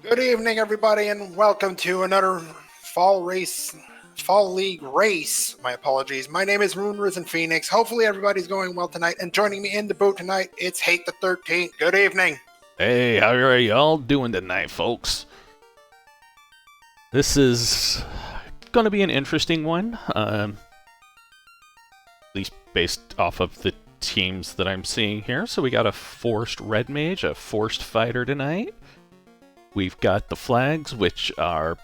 Good evening, everybody, and welcome to another Fall League race. My apologies. My name is Moon Risen Phoenix. Hopefully, everybody's going well tonight. And joining me in the booth tonight, it's Hate the 13th. Good evening. Hey, how are y'all doing tonight, folks? This is going to be an interesting one, at least based off of the teams that I'm seeing here. So we got a forced red mage, a forced fighter tonight. We've got the flags, which are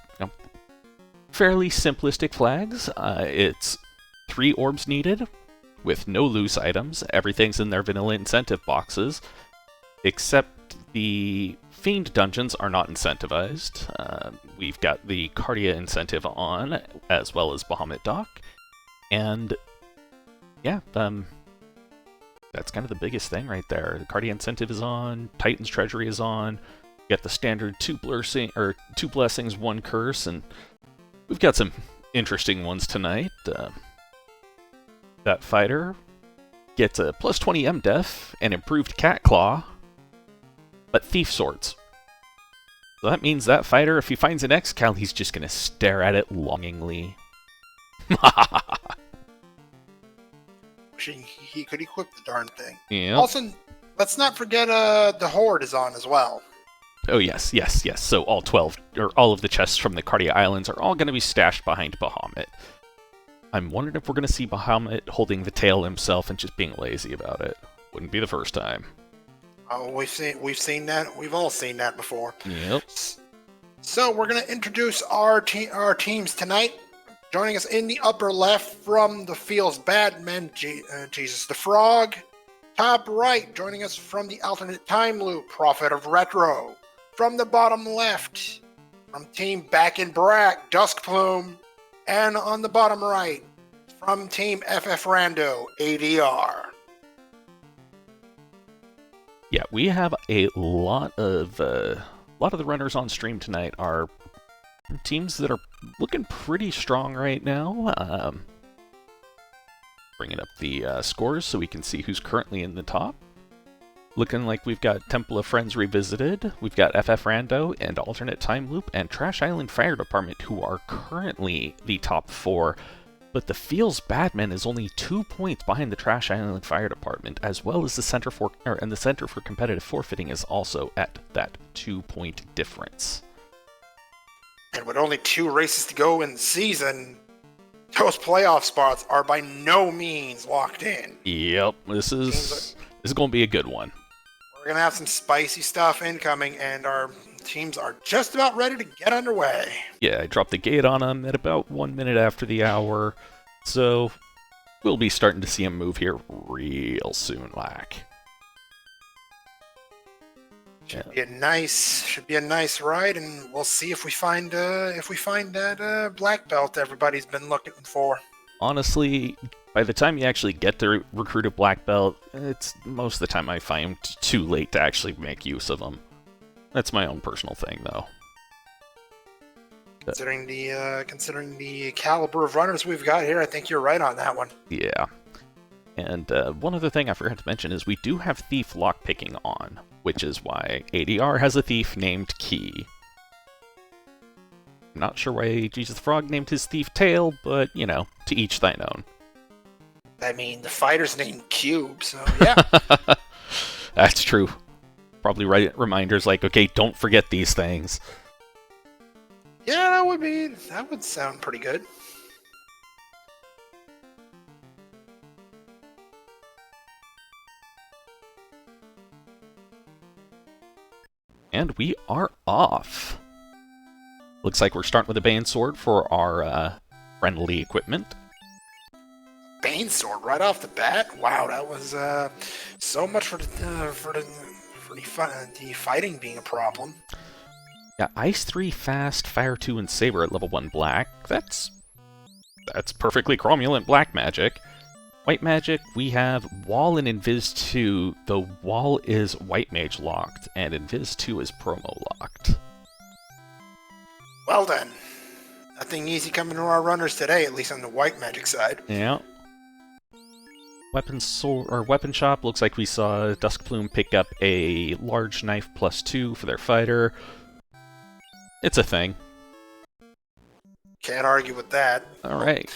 fairly simplistic flags. It's 3 orbs needed with no loose items. Everything's in their vanilla incentive boxes, except the Fiend dungeons are not incentivized. We've got the Cardia incentive on, as well as Bahamut Dock. And yeah, that's kind of the biggest thing right there. The Cardia incentive is on, Titan's Treasury is on. We got the standard two blessings, 1 curse, and we've got some interesting ones tonight. That fighter gets a plus 20 MDef and improved Cat Claw, but Thief Swords. So that means that fighter, if he finds an X-Cal, he's just going to stare at it longingly. Wishing he could equip the darn thing. Yeah. Also, let's not forget the Horde is on as well. Oh, yes. So all of the chests from the Cardia Islands are all going to be stashed behind Bahamut. I'm wondering if we're going to see Bahamut holding the tail himself and just being lazy about it. Wouldn't be the first time. Oh, we've seen that. We've all seen that before. Yep. So we're going to introduce our teams tonight. Joining us in the upper left from the Feels Bad Men, Jesus the Frog. Top right, joining us from the Alternate Time Loop, Prophet of Retro. From the bottom left, from Team Back in Brack, Duskplume. And on the bottom right, from Team FF Rando, ADR. Yeah, we have a lot of the runners on stream tonight are teams that are looking pretty strong right now. Bringing up the scores so we can see who's currently in the top. Looking like we've got Temple of Friends Revisited, we've got FF Rando and Alternate Time Loop and Trash Island Fire Department, who are currently the top 4. But the Feels Badman is only 2 points behind the Trash Island Fire Department, as well as the Center for Competitive Forfeiting is also at that 2-point difference. And with only 2 races to go in the season, those playoff spots are by no means locked in. Yep, this is going to be a good one. We're going to have some spicy stuff incoming, and our teams are just about ready to get underway. Yeah, I dropped the gate on them at about 1 minute after the hour, so we'll be starting to see them move here real soon, like. Should be a nice ride, and we'll see if we find that black belt everybody's been looking for. Honestly, by the time you actually get to recruit a black belt, it's most of the time I find too late to actually make use of them. That's my own personal thing, though. Considering the caliber of runners we've got here, I think you're right on that one. Yeah. And one other thing I forgot to mention is we do have Thief lockpicking on, which is why ADR has a thief named Key. I'm not sure why Jesus the Frog named his thief Tail, but, to each thine own. I mean, the fighter's named Cube, so yeah. That's true. Probably write reminders like, okay, don't forget these things. Yeah, that would sound pretty good. And we are off. Looks like we're starting with a Bane Sword for our friendly equipment. Bane Sword right off the bat? Wow, that was so much for the fighting being a problem. Yeah, Ice 3 fast, Fire 2, and Saber at level 1 black. That's perfectly cromulent black magic. White magic, we have Wall and Invis 2, though Wall is White Mage locked, and Invis 2 is promo locked. Well then, nothing easy coming to our runners today, at least on the white magic side. Yeah. Weapon shop, looks like we saw Duskplume pick up a large knife +2 for their fighter. it's a thing. Can't argue with that. All right.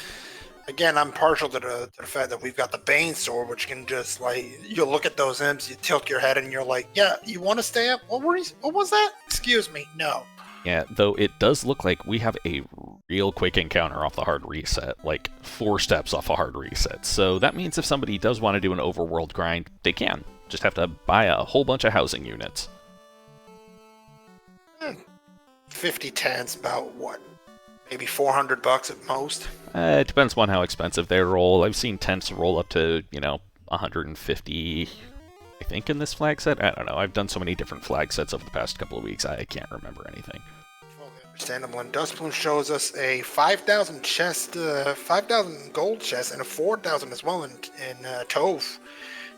Again, I'm partial to the fact that we've got the Bane sword, which can just, like, you look at those imps, you tilt your head, and you're like, yeah, you want to stay up? What was that? Excuse me, no. Yeah, though it does look like we have a real quick encounter off the hard reset, like 4 steps off a hard reset. So that means if somebody does want to do an overworld grind, they can. Just have to buy a whole bunch of housing units. 50 tents, about what? Maybe $400 at most? It depends on how expensive they roll. I've seen tents roll up to, 150, I think, in this flag set. I don't know. I've done so many different flag sets over the past couple of weeks, I can't remember anything. Totally understandable. And Dustplume shows us a 5,000 chest, 5,000 gold chest, and a 4,000 as well in Toph.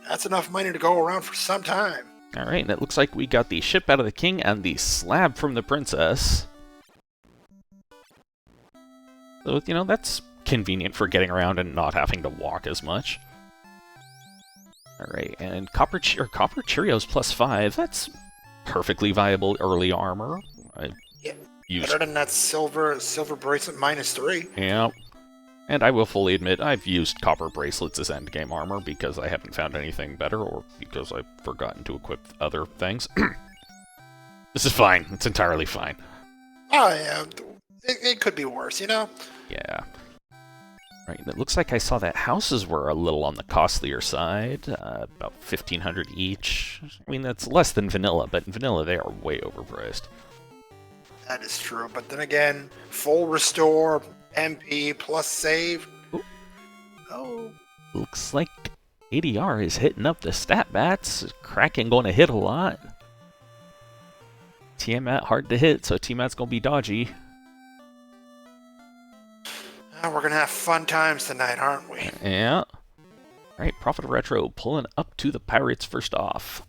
That's enough money to go around for some time. All right, and it looks like we got the ship out of the king and the slab from the princess. So, that's convenient for getting around and not having to walk as much. Alright, and Copper Cheerios +5, that's perfectly viable early armor. Better than that silver bracelet -3. Yeah. And I will fully admit, I've used copper bracelets as endgame armor because I haven't found anything better, or because I've forgotten to equip other things. This is fine. It's entirely fine. Oh, yeah. It could be worse, Yeah. Right, and it looks like I saw that houses were a little on the costlier side, about 1,500 each. I mean, that's less than vanilla, but in vanilla they are way overpriced. That is true, but then again, full restore, MP plus save. Ooh. Oh. Looks like ADR is hitting up the stat bats. Kraken going to hit a lot. Tiamat hard to hit, so Tiamat's going to be dodgy. We're going to have fun times tonight, aren't we? Yeah. Alright, Prophet of Retro pulling up to the pirates first off.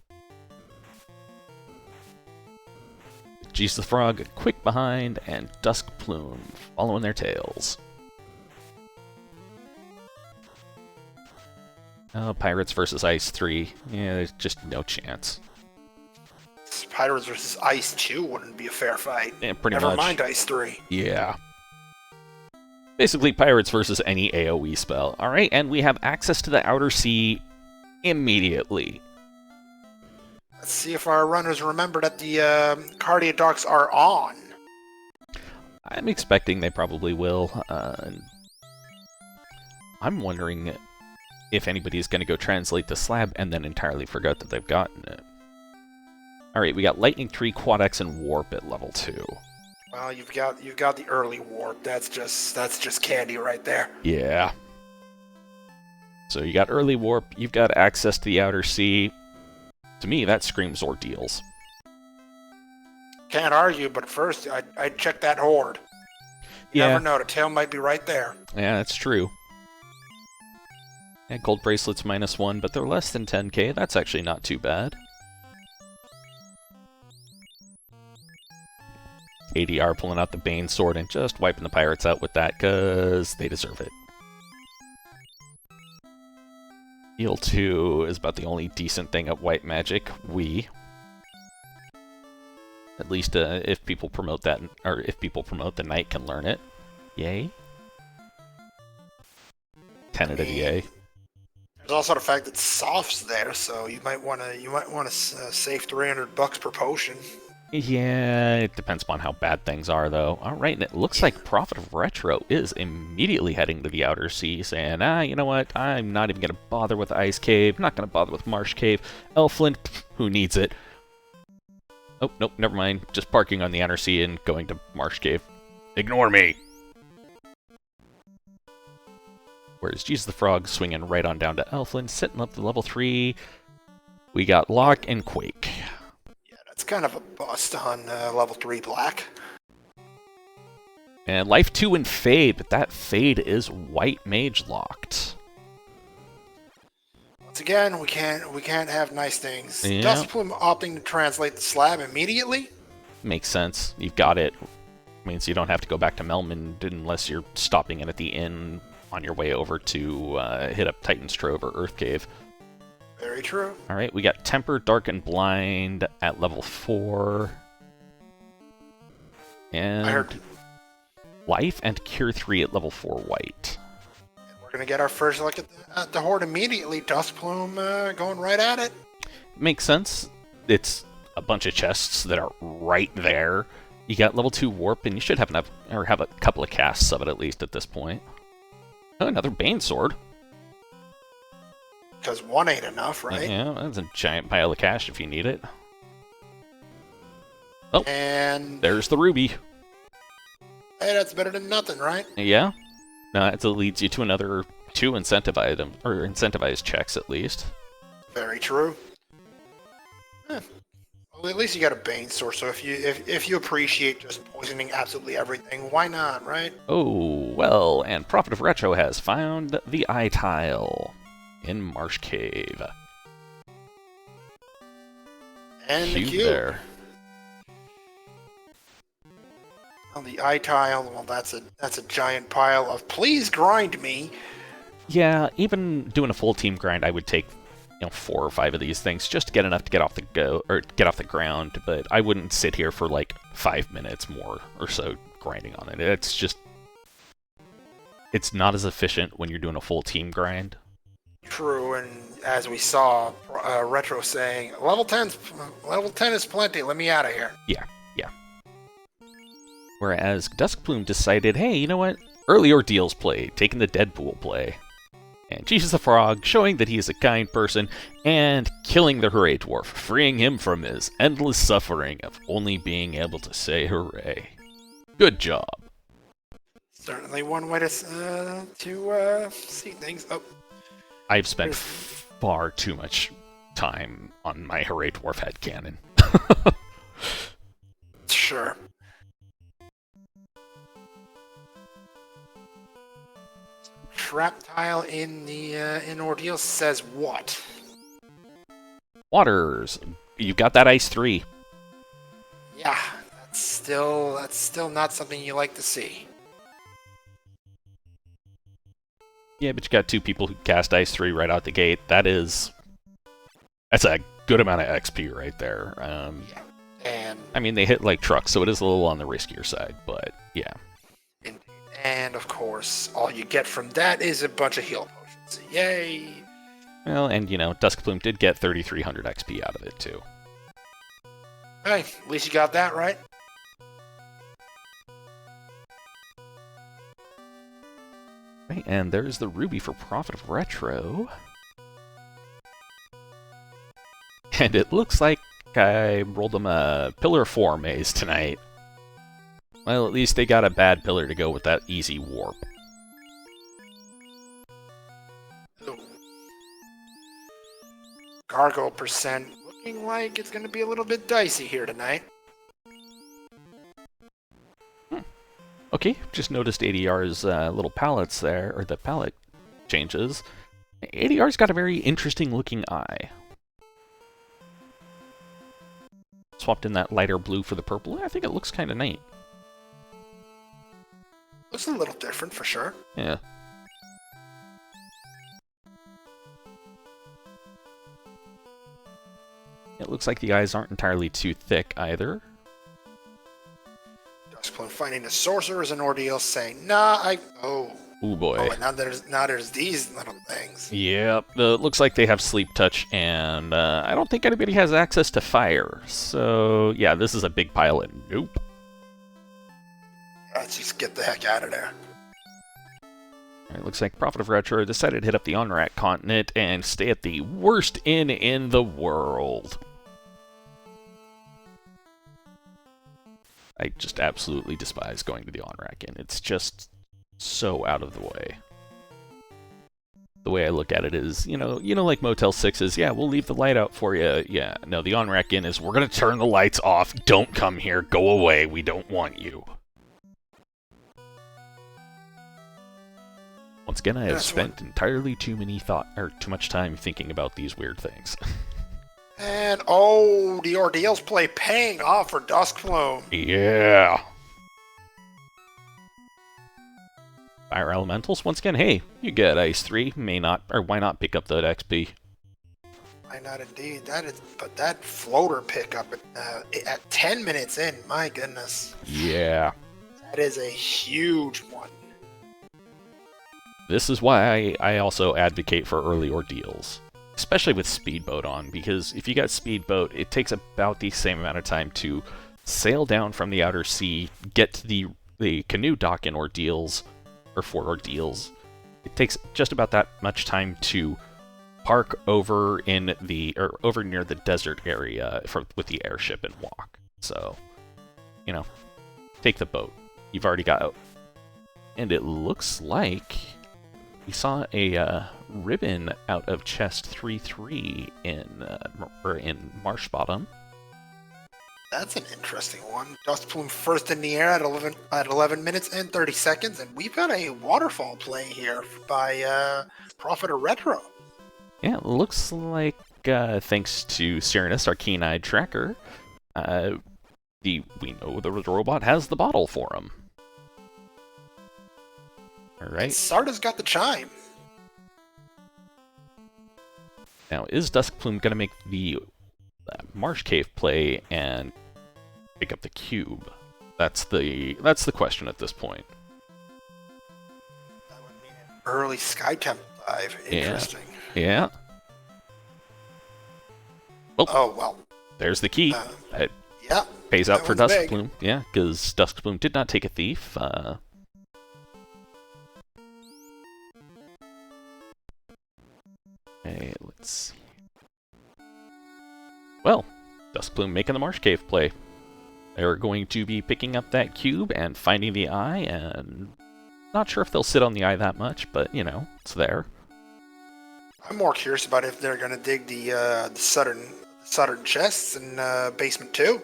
Jesus the Frog quick behind, and Dusk Plume following their tails. Oh, Pirates versus Ice 3. Yeah, there's just no chance. Pirates versus Ice 2 wouldn't be a fair fight. Yeah, pretty much. Never mind Ice 3. Yeah. Basically, Pirates versus any AoE spell. Alright, and we have access to the Outer Sea immediately. Let's see if our runners remember that the Cardia docks are on. I'm expecting they probably will. I'm wondering if anybody's going to go translate the slab and then entirely forgot that they've gotten it. Alright, we got Lightning 3, Quad X, and Warp at level 2. Well, you've got the early warp. That's just candy right there. Yeah. So you got early warp, you've got access to the Outer Sea. To me, that screams ordeals. Can't argue, but first I'd check that horde. You never know, the tail might be right there. Yeah, that's true. Yeah, gold bracelets -1, but they're less than 10k. That's actually not too bad. ADR pulling out the Bane sword and just wiping the pirates out with that, because they deserve it. Heal 2 is about the only decent thing at White Magic. At least if people promote that, or if people promote, the Knight can learn it. Yay. Tentative yay. There's also the fact that Soft's there, so you might want to save $300 per potion. Yeah, it depends upon how bad things are, though. Alright, and it looks like Prophet of Retro is immediately heading to the Outer Sea, saying, you know what, I'm not even going to bother with Ice Cave, not going to bother with Marsh Cave, Elfland, who needs it? Oh, nope, never mind, just parking on the Outer Sea and going to Marsh Cave. Ignore me! Whereas Jesus the Frog swinging right on down to Elfland, sitting up to level 3. We got Lock and Quake. It's kind of a bust on level 3 Black. And Life 2 and Fade, but that Fade is White Mage locked. Once again, we can't have nice things. Yeah. Dustplume opting to translate the slab immediately. Makes sense. You've got it. Means you don't have to go back to Melmond unless you're stopping in at the inn on your way over to hit up Titan's Trove or Earth Cave. Very true. Alright, we got Temper, Dark, and Blind at level 4. And I heard. life and cure 3 at level 4 white. We're gonna get our first look at the horde immediately. Dustplume going right at it. Makes sense. It's a bunch of chests that are right there. You got level 2 warp, and you should have enough, or have a couple of casts of it at least at this point. Oh, another Bane Sword. Because one ain't enough, right? Yeah, that's a giant pile of cash if you need it. Oh, and there's the ruby. Hey, that's better than nothing, right? Yeah. It leads you to another 2 incentivized checks at least. Very true. Well, at least you got a Bane source, so if you appreciate just poisoning absolutely everything, why not, right? Oh, well, and Prophet of Retro has found the eye tile in Marsh Cave. And the cube. There. Well, the eye tile, well, that's a giant pile of please grind me. Yeah, even doing a full team grind, I would take 4 or 5 of these things just to get enough to get off the ground, but I wouldn't sit here for like 5 minutes more or so grinding on it. It's not as efficient when you're doing a full team grind. True, and as we saw Retro saying, level 10 is plenty, let me out of here. Yeah. Whereas Duskplume decided, hey, you know what? Early Ordeals play, taking the Deadpool play. And Jesus the Frog, showing that he is a kind person, and killing the Hooray Dwarf, freeing him from his endless suffering of only being able to say hooray. Good job. Certainly one way to see things. Oh, I've spent far too much time on my Hooray Dwarf headcanon. sure. Trap tile in the in Ordeal says what? Waters, you've got that Ice 3. Yeah, that's still not something you like to see. Yeah, but you got 2 people who cast Ice 3 right out the gate. That's a good amount of XP right there. Yeah, and I mean, they hit like trucks, so it is a little on the riskier side, but yeah. And of course, all you get from that is a bunch of heal potions. Yay! Well, and Duskplume did get 3,300 XP out of it too. Hey, at least you got that right. Right, and there's the ruby for Prophet of Retro. And it looks like I rolled them a Pillar 4 maze tonight. Well, at least they got a bad pillar to go with that easy warp. Ooh. Gargoyle percent looking like it's going to be a little bit dicey here tonight. Okay, just noticed ADR's little palettes there, or the palette changes. ADR's got a very interesting looking eye. Swapped in that lighter blue for the purple. I think it looks kind of neat. Looks a little different for sure. Yeah. It looks like the eyes aren't entirely too thick either. Duskplume finding the sorcerers in Ordeal saying, nah, oh. Ooh boy. Oh, and now there's these little things. Yep. Looks like they have sleep touch, and I don't think anybody has access to fire. So yeah, this is a big pile of nope. Let's just get the heck out of there. It looks like Prophet of Retro decided to hit up the Onrak continent and stay at the worst inn in the world. I just absolutely despise going to the Onrak Inn. It's just so out of the way. The way I look at it is, like Motel 6s, yeah, we'll leave the light out for you. Yeah, no, the Onrak Inn is, we're going to turn the lights off. Don't come here. Go away. We don't want you. Once again, I have spent entirely too much time thinking about these weird things. And oh, the Ordeals play paying off for Duskplume. Yeah. Fire Elementals, once again, hey, you get Ice 3, why not pick up that XP? Why not indeed? But that floater pickup at 10 minutes in, my goodness. Yeah. That is a huge one. This is why I also advocate for early ordeals, especially with Speedboat on, because if you got Speedboat, it takes about the same amount of time to sail down from the outer sea, get to the canoe dock in ordeals, or for ordeals. It takes just about that much time to park over in over near the desert area with the airship and walk. So, you know, take the boat. You've already got out. And it looks like we saw a ribbon out of chest 3-3 in Marsh Bottom. That's an interesting one. Dust Plume first in the air at 11 minutes and 30 seconds, and we've got a waterfall play here by Prophet of Retro. Yeah, it looks like thanks to Cyrenus, our keen-eyed tracker, we know the robot has the bottle for him. All right. Sarda's got the chime. Now, is Duskplume going to make the Marsh Cave play and pick up the cube? That's the question at this point. That would mean an early Skytemp dive. Interesting. Yeah. Well, oh, well. There's the key. It yeah. pays out for Duskplume. Yeah, because Duskplume did not take a thief. Okay, let's see. Well, Duskplume making the Marsh Cave play. They're going to be picking up that cube and finding the eye, and not sure if they'll sit on the eye that much, but, you know, it's there. I'm more curious about if they're going to dig the southern chests in basement 2.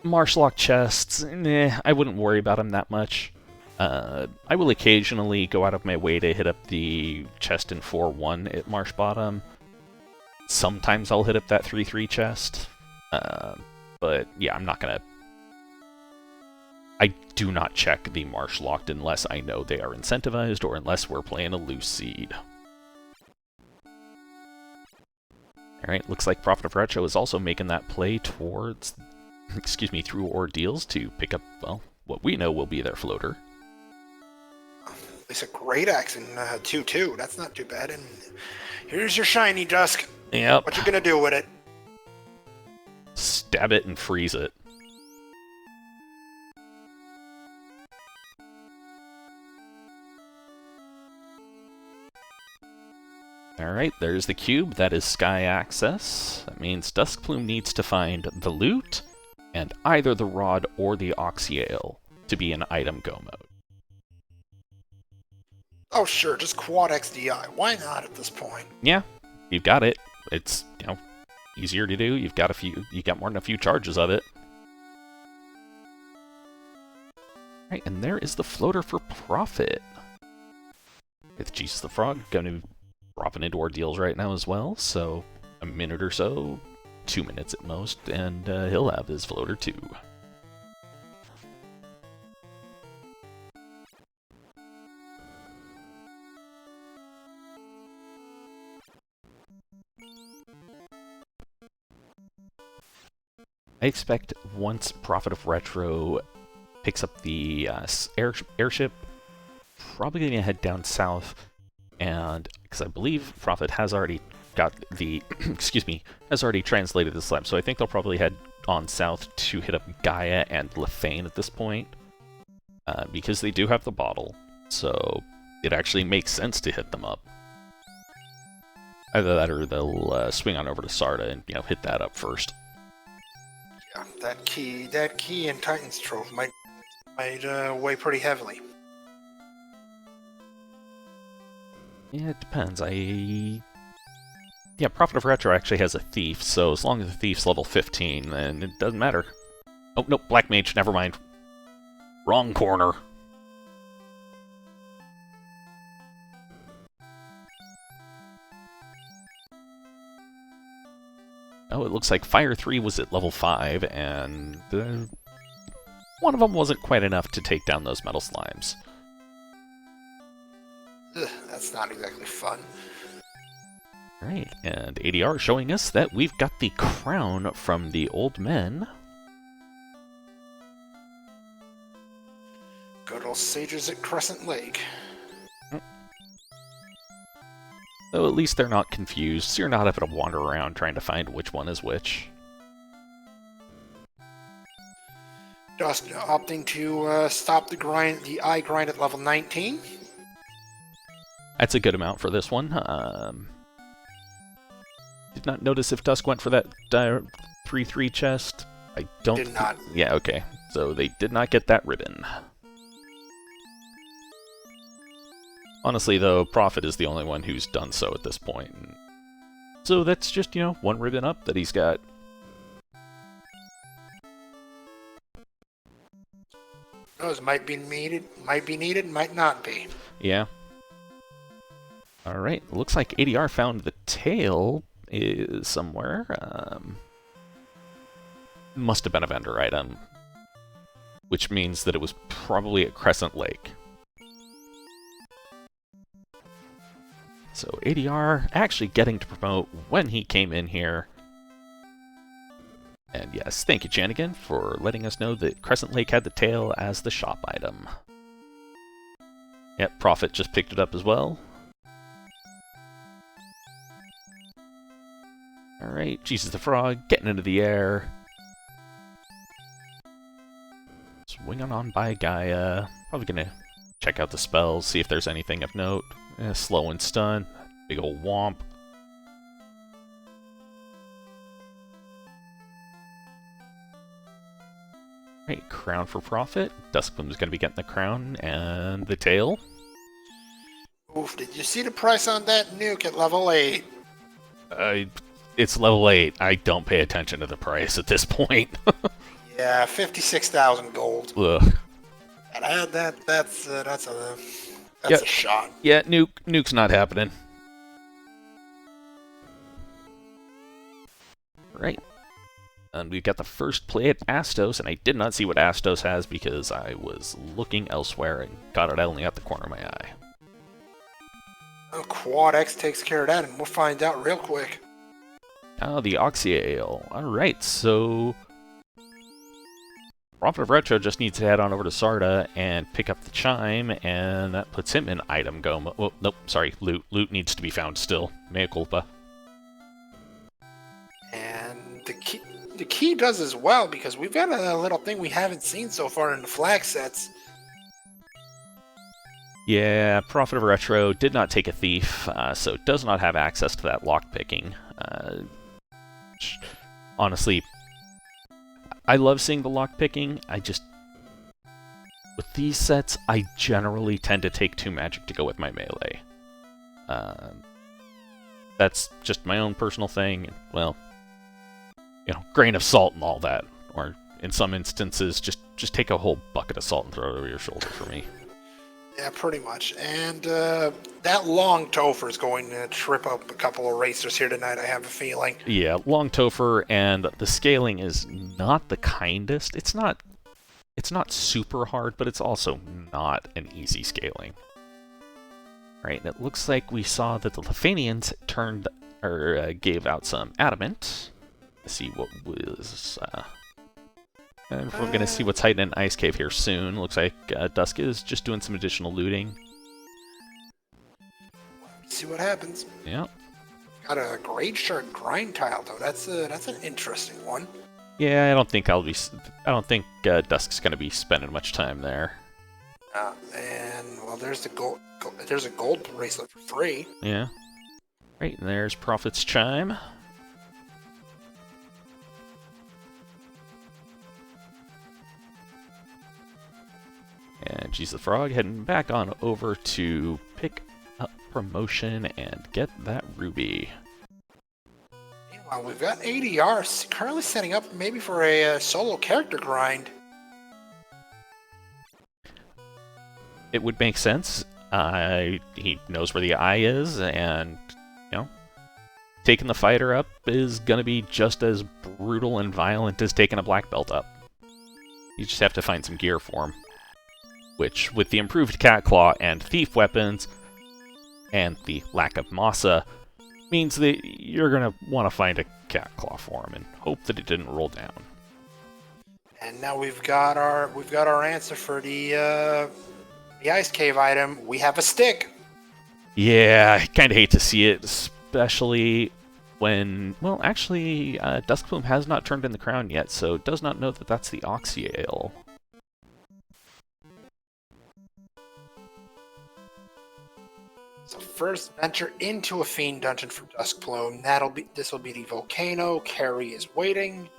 Marshlock chests, I wouldn't worry about them that much. I will occasionally go out of my way to hit up the chest in 4-1 at Marsh Bottom. Sometimes I'll hit up that 3-3 chest. But yeah, I'm not gonna... I do not check the Marsh Locked unless I know they are incentivized or unless we're playing a loose seed. Alright, looks like Prophet of Retro is also making that play towards... through ordeals to pick up, well, what we know will be their floater. It's a great axe in 2-2. That's not too bad. And here's your shiny, Dusk. Yep. What you gonna do with it? Stab it and freeze it. Alright, there's the cube. That is sky access. That means Duskplume needs to find the loot and either the rod or the oxyale to be in item go mode. Oh, sure, just quad XDI. Why not at this point? Yeah, you've got it. It's, you know, easier to do. You got more than a few charges of it. Right, and there is the floater for Prophet. With Jesus the Frog going to dropping into ordeals right now as well, so a minute or so, 2 minutes at most, and he'll have his floater too. I expect once Prophet of Retro picks up the airship, probably going to head down south, and because I believe Prophet has already got the, has already translated the slab, so I think they'll probably head on south to hit up Gaia and Lefane at this point, because they do have the bottle, so it actually makes sense to hit them up. Either that or they'll swing on over to Sarda and, you know, hit that up first. Yeah, that key in Titan's Trove might weigh pretty heavily. Yeah, it depends. Yeah, Prophet of Retro actually has a thief, so as long as the thief's level 15, then it doesn't matter. Oh, nope, Black Mage, never mind. Wrong corner. Oh, it looks like Fire 3 was at level 5, and one of them wasn't quite enough to take down those metal slimes. Ugh, that's not exactly fun. Right, and ADR showing us that we've got the crown from the old men. Good old sages at Crescent Lake. Though at least they're not confused, so you're not having to wander around trying to find which one is which. Just opting to stop the eye grind at level 19. That's a good amount for this one. Did not notice if Dusk went for that 3-3 chest. I don't. Did not. Yeah, okay. So they did not get that ribbon. Honestly, though, Prophet is the only one who's done so at this point. So that's just, one ribbon up that he's got. Those might be needed, might not be. Yeah. Alright, looks like ADR found the tail is somewhere. Must have been a vendor item. Which means that it was probably at Crescent Lake. So ADR actually getting to promote when he came in here. And yes, thank you, Janigan, for letting us know that Crescent Lake had the tail as the shop item. Yep, Prophet just picked it up as well. Alright, Jesus the Frog getting into the air. Swinging on by Gaia. Probably gonna check out the spells, see if there's anything of note. Slow and stun. Big ol' womp. Right, crown for Prophet. Duskbloom's gonna be getting the crown and the tail. Oof, did you see the price on that nuke at level 8? It's level 8. I don't pay attention to the price at this point. Yeah, 56,000 gold. Ugh. And that's a shot. Yeah, nuke's not happening. Right. And we've got the first play at Astos, and I did not see what Astos has because I was looking elsewhere and got it only at the corner of my eye. Well, Quad X takes care of that, and we'll find out real quick. Oh, the Oxia Ale. Alright, so Prophet of Retro just needs to head on over to Sarda and pick up the chime, and that puts him in item go. Oh, nope, sorry, loot. Loot needs to be found still. Mea culpa. And the key does as well, because we've got a little thing we haven't seen so far in the flag sets. Yeah, Prophet of Retro did not take a thief, so does not have access to that lockpicking. Honestly, I love seeing the lockpicking. With these sets, I generally tend to take 2 magic to go with my melee. That's just my own personal thing. Well, grain of salt and all that. Or in some instances, just take a whole bucket of salt and throw it over your shoulder for me. Yeah, pretty much. And that long Topher is going to trip up a couple of racers here tonight, I have a feeling. Yeah, long Topher, and the scaling is not the kindest. It's not super hard, but it's also not an easy scaling. Right, and it looks like we saw that the Lefanians gave out some adamant. Let's see what was... and we're going to see what's hiding in Ice Cave here soon. Looks like Dusk is just doing some additional looting. See what happens. Yeah. Got a Grade Shard grind tile though. That's an interesting one. Yeah, I don't think Dusk's going to be spending much time there. And well, there's a gold bracelet for free. Yeah. Right, and there's Prophet's chime. And Jesus the Frog heading back on over to pick up promotion and get that ruby. Meanwhile, we've got ADR currently setting up maybe for a solo character grind. It would make sense. He knows where the eye is, and, taking the fighter up is going to be just as brutal and violent as taking a black belt up. You just have to find some gear for him. Which, with the improved Cat Claw and Thief weapons, and the lack of Masa, means that you're going to want to find a cat claw for him and hope that it didn't roll down. And now we've got our answer for the ice cave item. We have a stick. Yeah, I kind of hate to see it, especially when, well, actually, Duskplume has not turned in the crown yet, so does not know that that's the Oxyale. So first venture into a fiend dungeon for Duskplume. This will be the volcano. Carrie is waiting.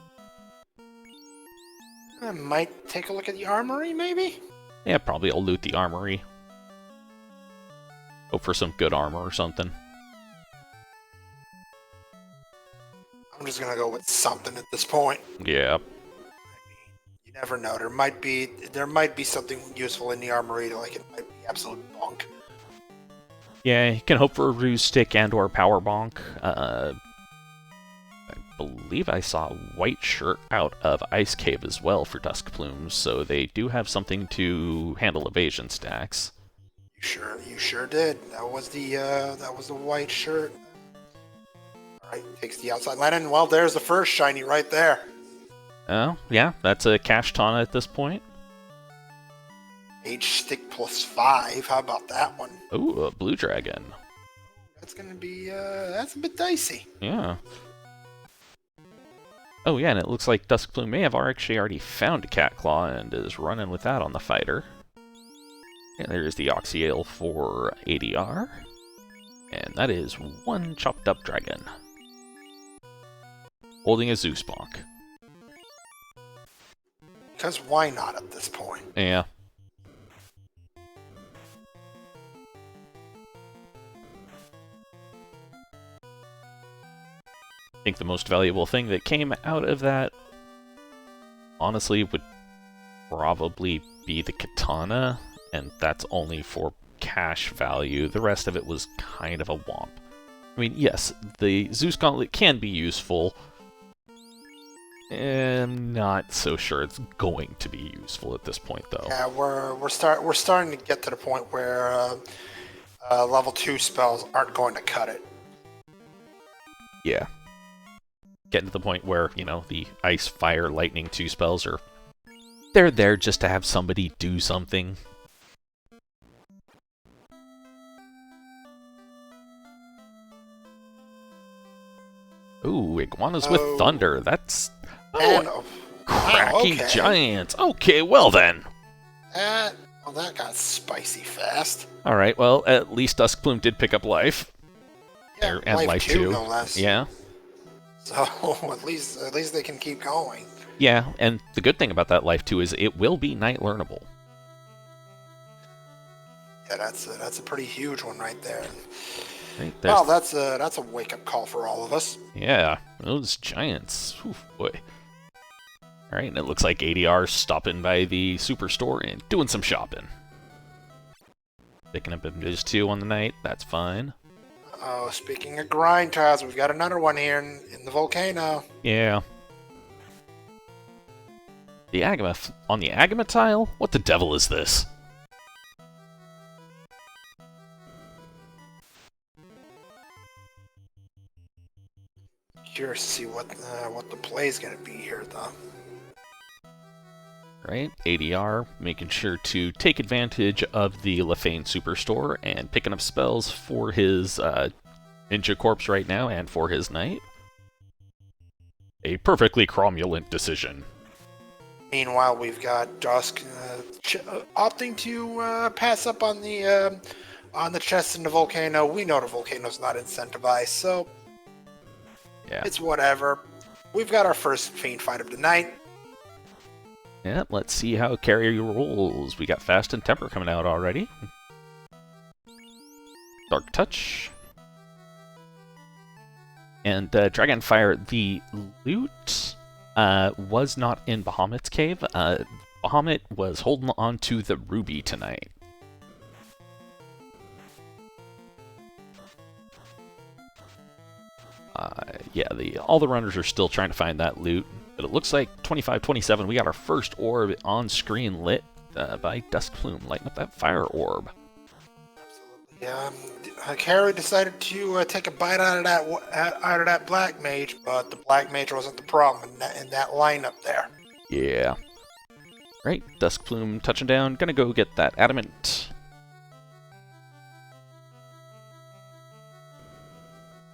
I might take a look at the armory, maybe? Yeah, probably I'll loot the armory. Hope for some good armor or something. I'm just gonna go with something at this point. Yeah. You never know. There might be something useful in the armory. Like it might be absolute bunk. Yeah, you can hope for a ruse stick and or power bonk. I believe I saw a white shirt out of Ice Cave as well for Duskplume, so they do have something to handle evasion stacks. You sure did. That was the white shirt. Alright, takes the outside Lennon. Well, there's the first shiny right there. Oh, yeah, that's a cash taunt at this point. H stick +5. How about that one? Ooh, a blue dragon. That's gonna be that's a bit dicey. Yeah. Oh yeah, and it looks like Duskplume may have actually already found a cat claw and is running with that on the fighter. And there's the Oxyale for ADR. And that is one chopped up dragon. Holding a Zeus bonk. Because why not at this point? Yeah. I think the most valuable thing that came out of that, honestly, would probably be the katana, and that's only for cash value. The rest of it was kind of a womp. I mean, yes, the Zeus Gauntlet can be useful. I'm not so sure it's going to be useful at this point, though. Yeah, we're starting to get to the point where level 2 spells aren't going to cut it. Yeah. Getting to the point where, you know, the ice, fire, lightning 2 spells are... they're there just to have somebody do something. Ooh, iguanas with thunder. That's... cracking giants. Okay, well then. Well, that got spicy fast. Alright, well, at least Duskplume did pick up life. Yeah, and life too. No less. Yeah. So at least they can keep going. Yeah, and the good thing about that life too is it will be night learnable. Yeah, that's a pretty huge one right there. Right, well, that's a wake up call for all of us. Yeah, those giants. Oof, boy. All right, and it looks like ADR's stopping by the superstore and doing some shopping. Picking up images too on the night. That's fine. Oh, speaking of grind tiles, we've got another one here in the volcano. Yeah. The Agama on the Agama tile? What the devil is this? Curious to see what the play is going to be here, though. Right, ADR making sure to take advantage of the Lefane Superstore and picking up spells for his Ninja Corpse right now and for his knight. A perfectly cromulent decision. Meanwhile, we've got Dusk opting to pass up on the chest in the volcano. We know the volcano's not incentivized, so yeah, it's whatever. We've got our first fiend fight of the night. Yeah, let's see how Carrie rolls. We got Fast and Temper coming out already. Dark Touch. And Dragonfire, the loot was not in Bahamut's cave. Bahamut was holding on to the ruby tonight. Yeah, all the runners are still trying to find that loot. But it looks like 25-27, we got our first orb on screen lit by Duskplume, lighting up that fire orb. Absolutely. Carrie decided to take a bite out of that black mage, but the black mage wasn't the problem in that lineup there. Yeah. Right, Dusk Plume touching down. Gonna go get that adamant.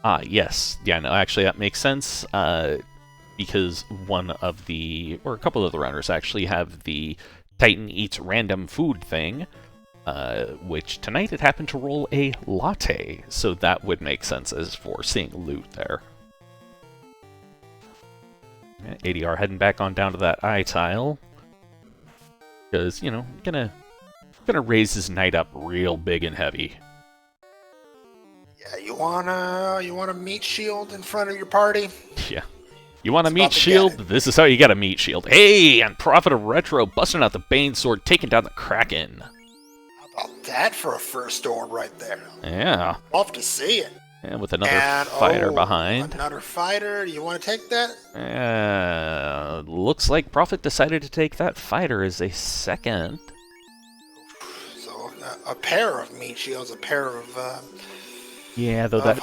Ah, yes. Yeah, no, actually that makes sense. Because a couple of the runners actually have the Titan Eats Random Food thing, which tonight it happened to roll a latte, so that would make sense as for seeing loot there. ADR heading back on down to that eye tile, because, gonna raise his knight up real big and heavy. Yeah, you want a meat shield in front of your party? Yeah. You want a meat shield? This is how you get a meat shield. Hey, and Prophet of Retro busting out the Bane Sword, taking down the Kraken. How about that for a first orb right there? Yeah. Love to see it. And with another fighter behind. Another fighter. You want to take that? Looks like Prophet decided to take that fighter as a second. So a pair of meat shields, a pair of. Yeah, though that.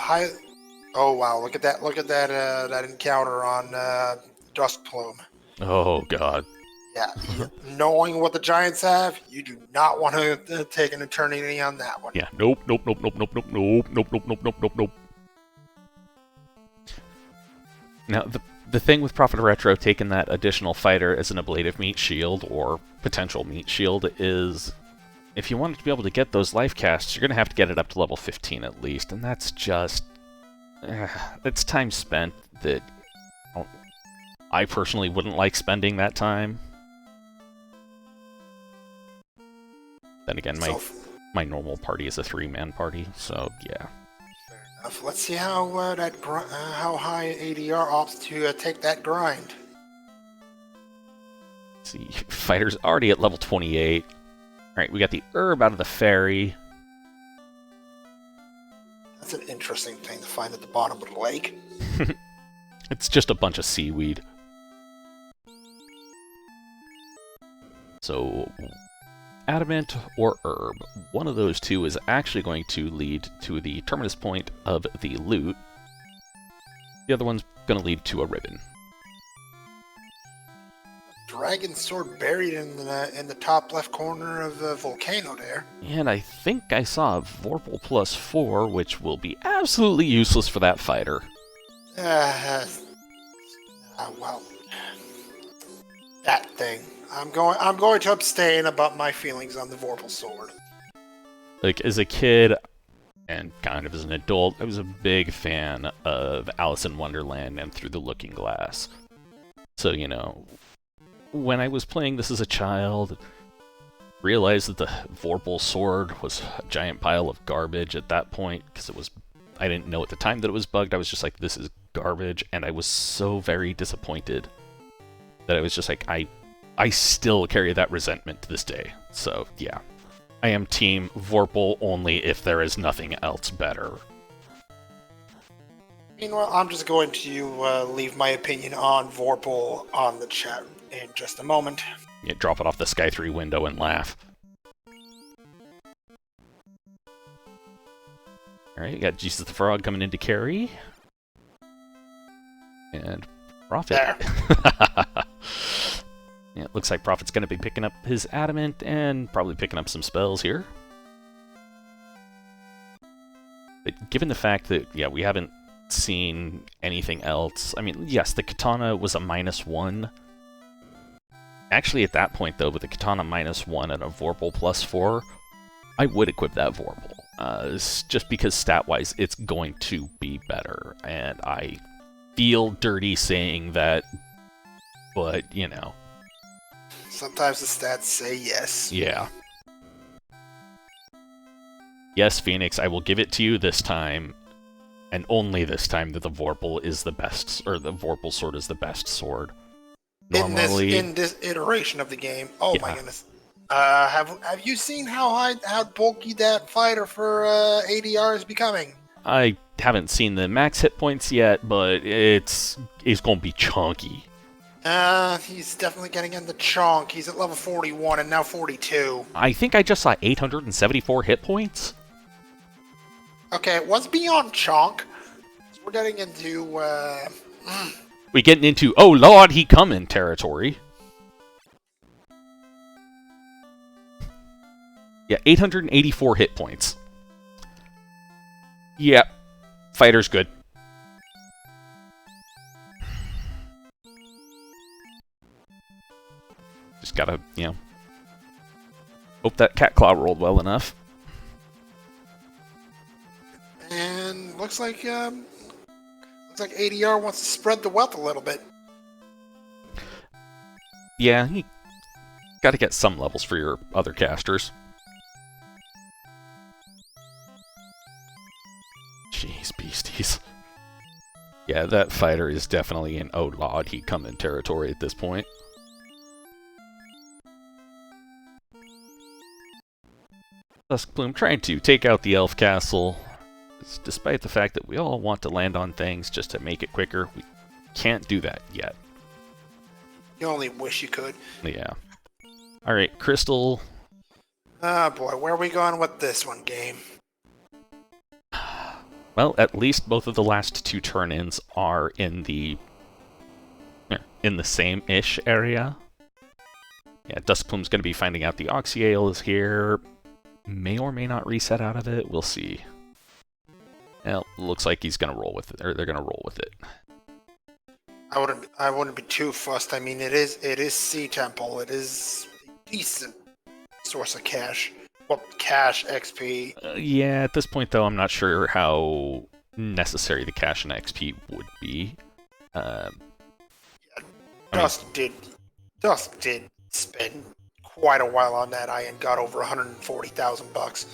Oh wow! Look at that! Look at that encounter on Dusk Plume. Oh god. Yeah, knowing what the Giants have, you do not want to take an eternity on that one. Yeah, nope. Now, the thing with Prophet of Retro taking that additional fighter as an ablative meat shield, or potential meat shield, is if you want to be able to get those life casts, you're going to have to get it up to level 15 at least, and that's just... it's time spent that I personally wouldn't like spending that time. Then again, my normal party is a 3-man party, so yeah. Fair enough. Let's see how how high ADR opts to take that grind. Let's see, fighter's already at level 28. Alright, we got the herb out of the ferry. That's an interesting thing to find at the bottom of the lake. It's just a bunch of seaweed. So, adamant or herb, one of those two is actually going to lead to the terminus point of the loot. The other one's going to lead to a ribbon. Dragon sword buried in the top left corner of the volcano there. And I think I saw a Vorpal +4, which will be absolutely useless for that fighter. Well, that thing. I'm going to abstain about my feelings on the Vorpal sword. Like, as a kid, and kind of as an adult, I was a big fan of Alice in Wonderland and Through the Looking Glass. So, when I was playing this as a child, realized that the Vorpal sword was a giant pile of garbage at that point, because I didn't know at the time that it was bugged. I was just like, this is garbage, and I was so very disappointed that I was just like, I still carry that resentment to this day. So, yeah. I am team Vorpal only if there is nothing else better. Meanwhile, I'm just going to leave my opinion on Vorpal on the chat in just a moment. Yeah, drop it off the Sky 3 window and laugh. Alright, you got Jesus the Frog coming in to carry. And Prophet. Yeah, it looks like Prophet's going to be picking up his adamant and probably picking up some spells here. But given the fact that, yeah, we haven't seen anything else... I mean, yes, the katana was a -1. Actually, at that point, though, with the katana -1 and a Vorpal +4, I would equip that Vorpal. Just because stat-wise, it's going to be better. And I feel dirty saying that, but, Sometimes the stats say yes. Yeah. Yes, Phoenix, I will give it to you this time, and only this time, that the Vorpal is the best, or the Vorpal sword is the best sword. Normally, in this iteration of the game. Oh yeah. My goodness. Have you seen how bulky that fighter for ADR is becoming? I haven't seen the max hit points yet, but it's going to be chunky. He's definitely getting in the chunk. He's at level 41 and now 42. I think I just saw 874 hit points. Okay, what's beyond Chonk? We're getting into, We getting into, oh lord, he comin' territory. Yeah, 884 hit points. Yeah, fighter's good. Just gotta, hope that cat claw rolled well enough. and looks like ADR wants to spread the wealth a little bit. Yeah, you gotta get some levels for your other casters. Jeez, beasties. Yeah, that fighter is definitely in oh lord, he come in territory at this point. Duskplume trying to take out the elf castle. Despite the fact that we all want to land on things just to make it quicker, we can't do that yet. You only wish you could. Yeah. Alright, Crystal. Oh boy, where are we going with this one, game? Well, at least both of the last two turn-ins are in the same-ish area. Yeah, Duskplume's going to be finding out the Oxyale is here. May or may not reset out of it. We'll see. Well, looks like he's going to roll with it, or they're going to roll with it. I wouldn't be too fussed. I mean, it is Sea Temple. It is a decent source of cash. Well, cash, XP. Yeah, at this point, though, I'm not sure how necessary the cash and XP would be. Dusk did spend quite a while on that. I got over 140,000 bucks.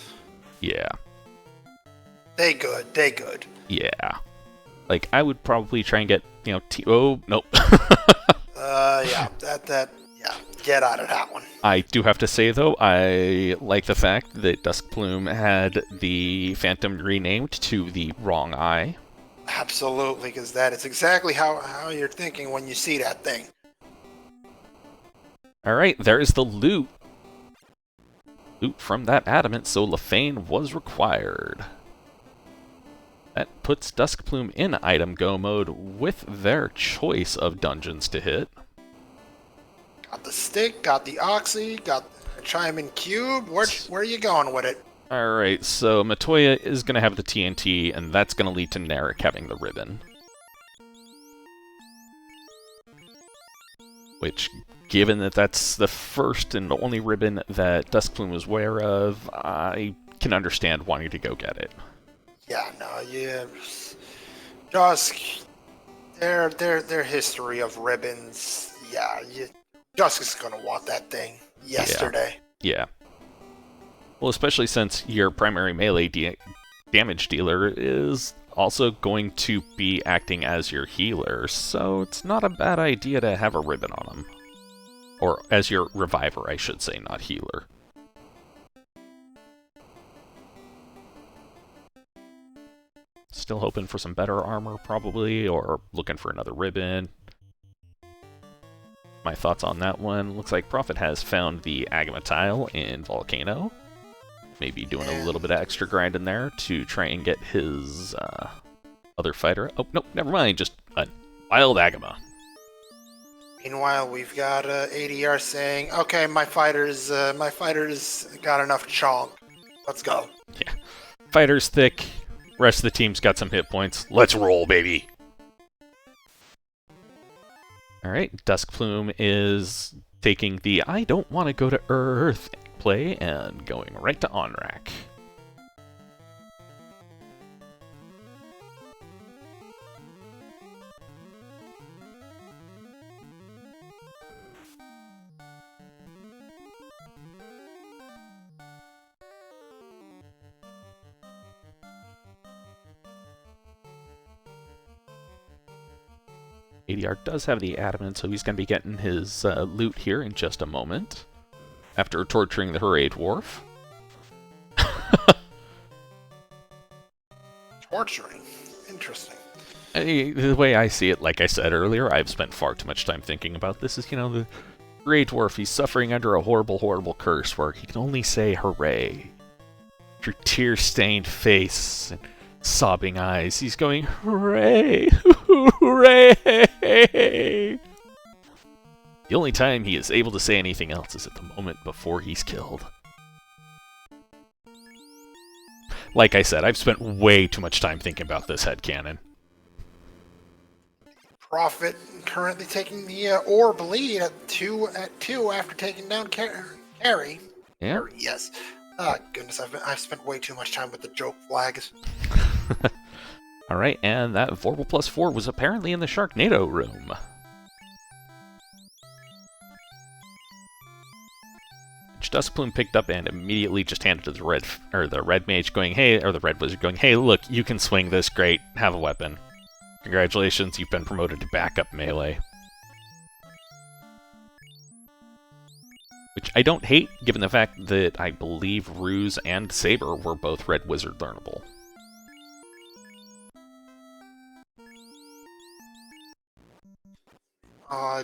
Yeah. They good. Yeah. Like, I would probably try and get, oh, nope. Yeah, yeah, get out of that one. I do have to say, though, I like the fact that Duskplume had the Phantom renamed to the wrong eye. Absolutely, because that is exactly how you're thinking when you see that thing. Alright, there's the loot. Loot from that adamant, so Lefane was required. That puts Duskplume in item go mode with their choice of dungeons to hit. Got the stick, got the oxy, got the chime-in cube. Where are you going with it? Alright, so Matoya is going to have the TNT, and that's going to lead to Narek having the ribbon. Which, given that that's the first and only ribbon that Duskplume was aware of, I can understand wanting to go get it. Yeah, no, yeah. Dusk, their history of ribbons, yeah, Dusk is gonna want that thing yesterday. Yeah. Well, especially since your primary melee damage dealer is also going to be acting as your healer, so it's not a bad idea to have a ribbon on him. Or as your reviver, I should say, not healer. Still hoping for some better armor, probably, or looking for another ribbon. My thoughts on that one. Looks like Prophet has found the Agama tile in Volcano. Maybe doing a little bit of extra grind in there to try and get his other fighter. Oh, no, never mind. Just a wild Agama. Meanwhile, we've got ADR saying, okay, my fighters got enough chonk. Let's go. Yeah. Fighter's thick. Rest of the team's got some hit points. Let's roll, baby! Alright, Duskplume is taking the I don't want to go to Earth play and going right to Onrak. ADR does have the adamant, so he's going to be getting his loot here in just a moment. After torturing the Hooray Dwarf. Torturing? Interesting. The way I see it, like I said earlier, I've spent far too much time thinking about this, is, the Hooray Dwarf, he's suffering under a horrible, horrible curse where he can only say hooray. through tear-stained face and sobbing eyes, he's going, "Hooray! Hooray!" The only time he is able to say anything else is at the moment before he's killed. Like I said, I've spent way too much time thinking about this headcanon. Prophet currently taking the orb lead at two after taking down Carrie. Yeah. Yes. Oh, goodness, I've spent way too much time with the joke flags. Alright, and that Vorpal +4 was apparently in the Sharknado room. Which Duskplume picked up and immediately just handed to the red mage going, "Hey," or the red wizard going, "Hey, look, you can swing this, great, have a weapon. Congratulations, you've been promoted to backup melee." Which I don't hate, given the fact that I believe Ruse and Saber were both red wizard learnable.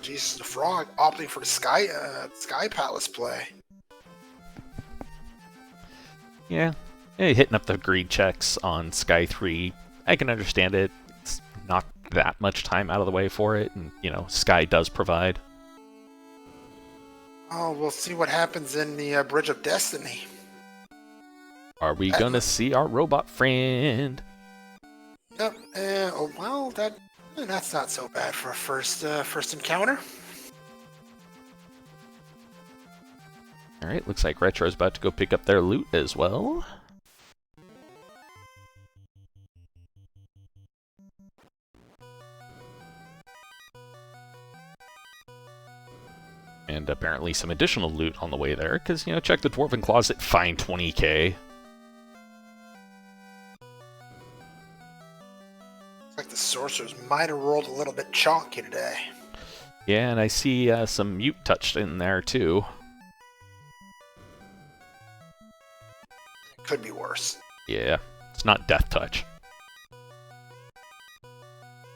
Jesus the Frog opting for the Sky Palace play. Yeah, hitting up the greed checks on Sky 3, I can understand it. It's not that much time out of the way for it, and, Sky does provide. Oh, we'll see what happens in the Bridge of Destiny. Are we gonna see our robot friend? Yep. Well, that's not so bad for a first encounter. Alright, looks like Retro's about to go pick up their loot as well. And apparently some additional loot on the way there, because, check the Dwarven Closet, find 20k. Looks like the sorcerers might have rolled a little bit chonky today. Yeah, and I see some mute touched in there too. Could be worse. Yeah, it's not death touch.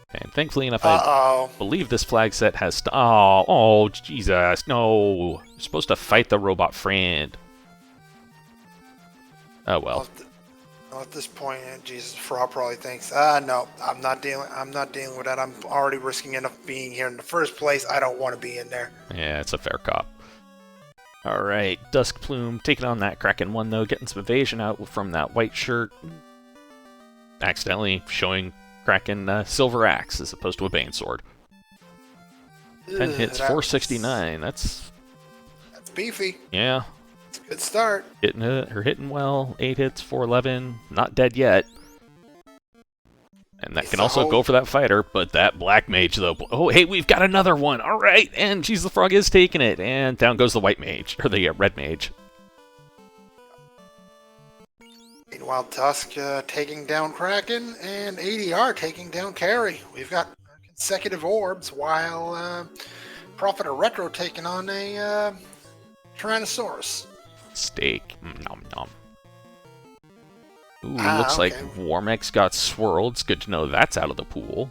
And thankfully enough, I believe this flag set has... Oh, Jesus, no. You're supposed to fight the robot friend. Oh, well. At this point, Jesus, Frog probably thinks, no, I'm not dealing with that. I'm already risking enough being here in the first place. I don't want to be in there. Yeah, it's a fair cop. Alright, Duskplume taking on that Kraken one, though, getting some evasion out from that white shirt. Accidentally showing Kraken Silver Axe as opposed to a Bane Sword. 10 hits, 469. That's beefy. Yeah. It's a good start. Hitting well. 8 hits, 411. Not dead yet. And that can also go for that fighter, but that Black Mage, though... Oh, hey, we've got another one! Alright! And Jesus the Frog is taking it, and down goes the White Mage, or the Red Mage. Meanwhile, Tusk taking down Kraken, and ADR taking down Carrie. We've got consecutive orbs, while Prophet of Retro taking on a Tyrannosaurus. Steak. Nom nom. Ooh, looks like Warmek's got swirled. It's good to know that's out of the pool.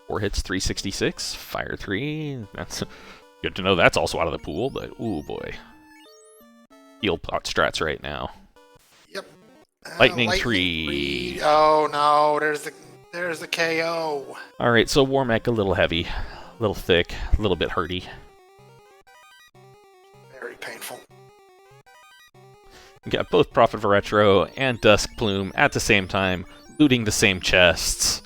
Four hits, 366. Fire 3. That's good to know that's also out of the pool, but ooh boy. Heal pot strats right now. Yep. Lightning 3. Oh no, there's the KO. Alright, so Warmek a little heavy, a little thick, a little bit hurty. Very painful. We got both Prophet of Retro and Duskplume at the same time, looting the same chests.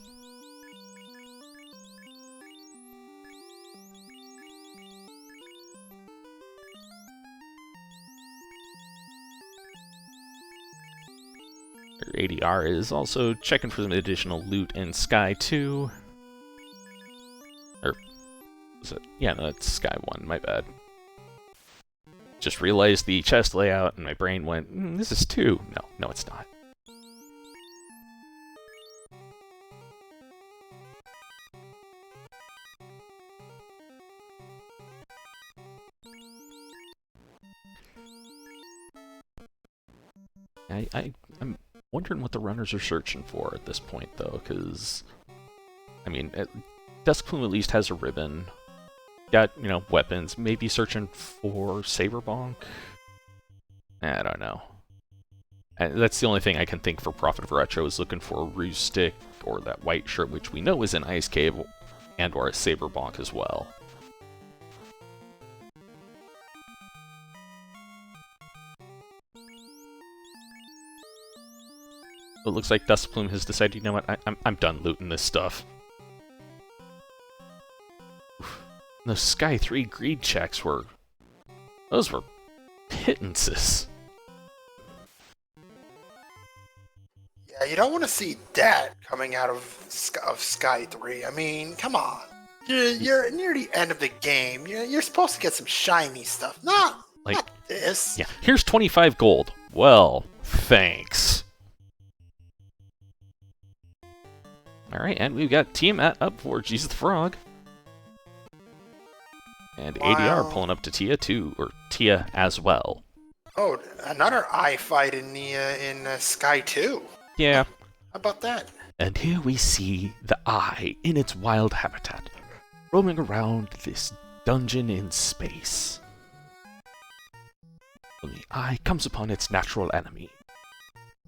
ADR is also checking for some additional loot in Sky 2. Or, is it? Yeah, no, it's Sky 1, my bad. Just realized the chest layout and my brain went, this is 2. No, it's not. I'm wondering what the runners are searching for at this point, though, because, I mean, Duskplume at least has a ribbon. got, weapons. Maybe searching for Saberbonk? I don't know. And that's the only thing I can think for Prophet of Retro is looking for a Ruse Stick or that white shirt, which we know is an Ice Cave, and or a Saberbonk as well. It looks like Duskplume has decided, you know what, I'm done looting this stuff. Those Sky 3 greed checks those were pittances. Yeah, you don't want to see that coming out of Sky 3. I mean, come on. You're near the end of the game. You're supposed to get some shiny stuff. Not this. Yeah, here's 25 gold. Well, thanks. Alright, and we've got Tiamat up for Jesus the Frog. And Wow. ADR pulling up to Tia too, or Tia as well. Oh, another eye fight in Sky 2. Yeah. How about that? And here we see the eye in its wild habitat, roaming around this dungeon in space. When the eye comes upon its natural enemy,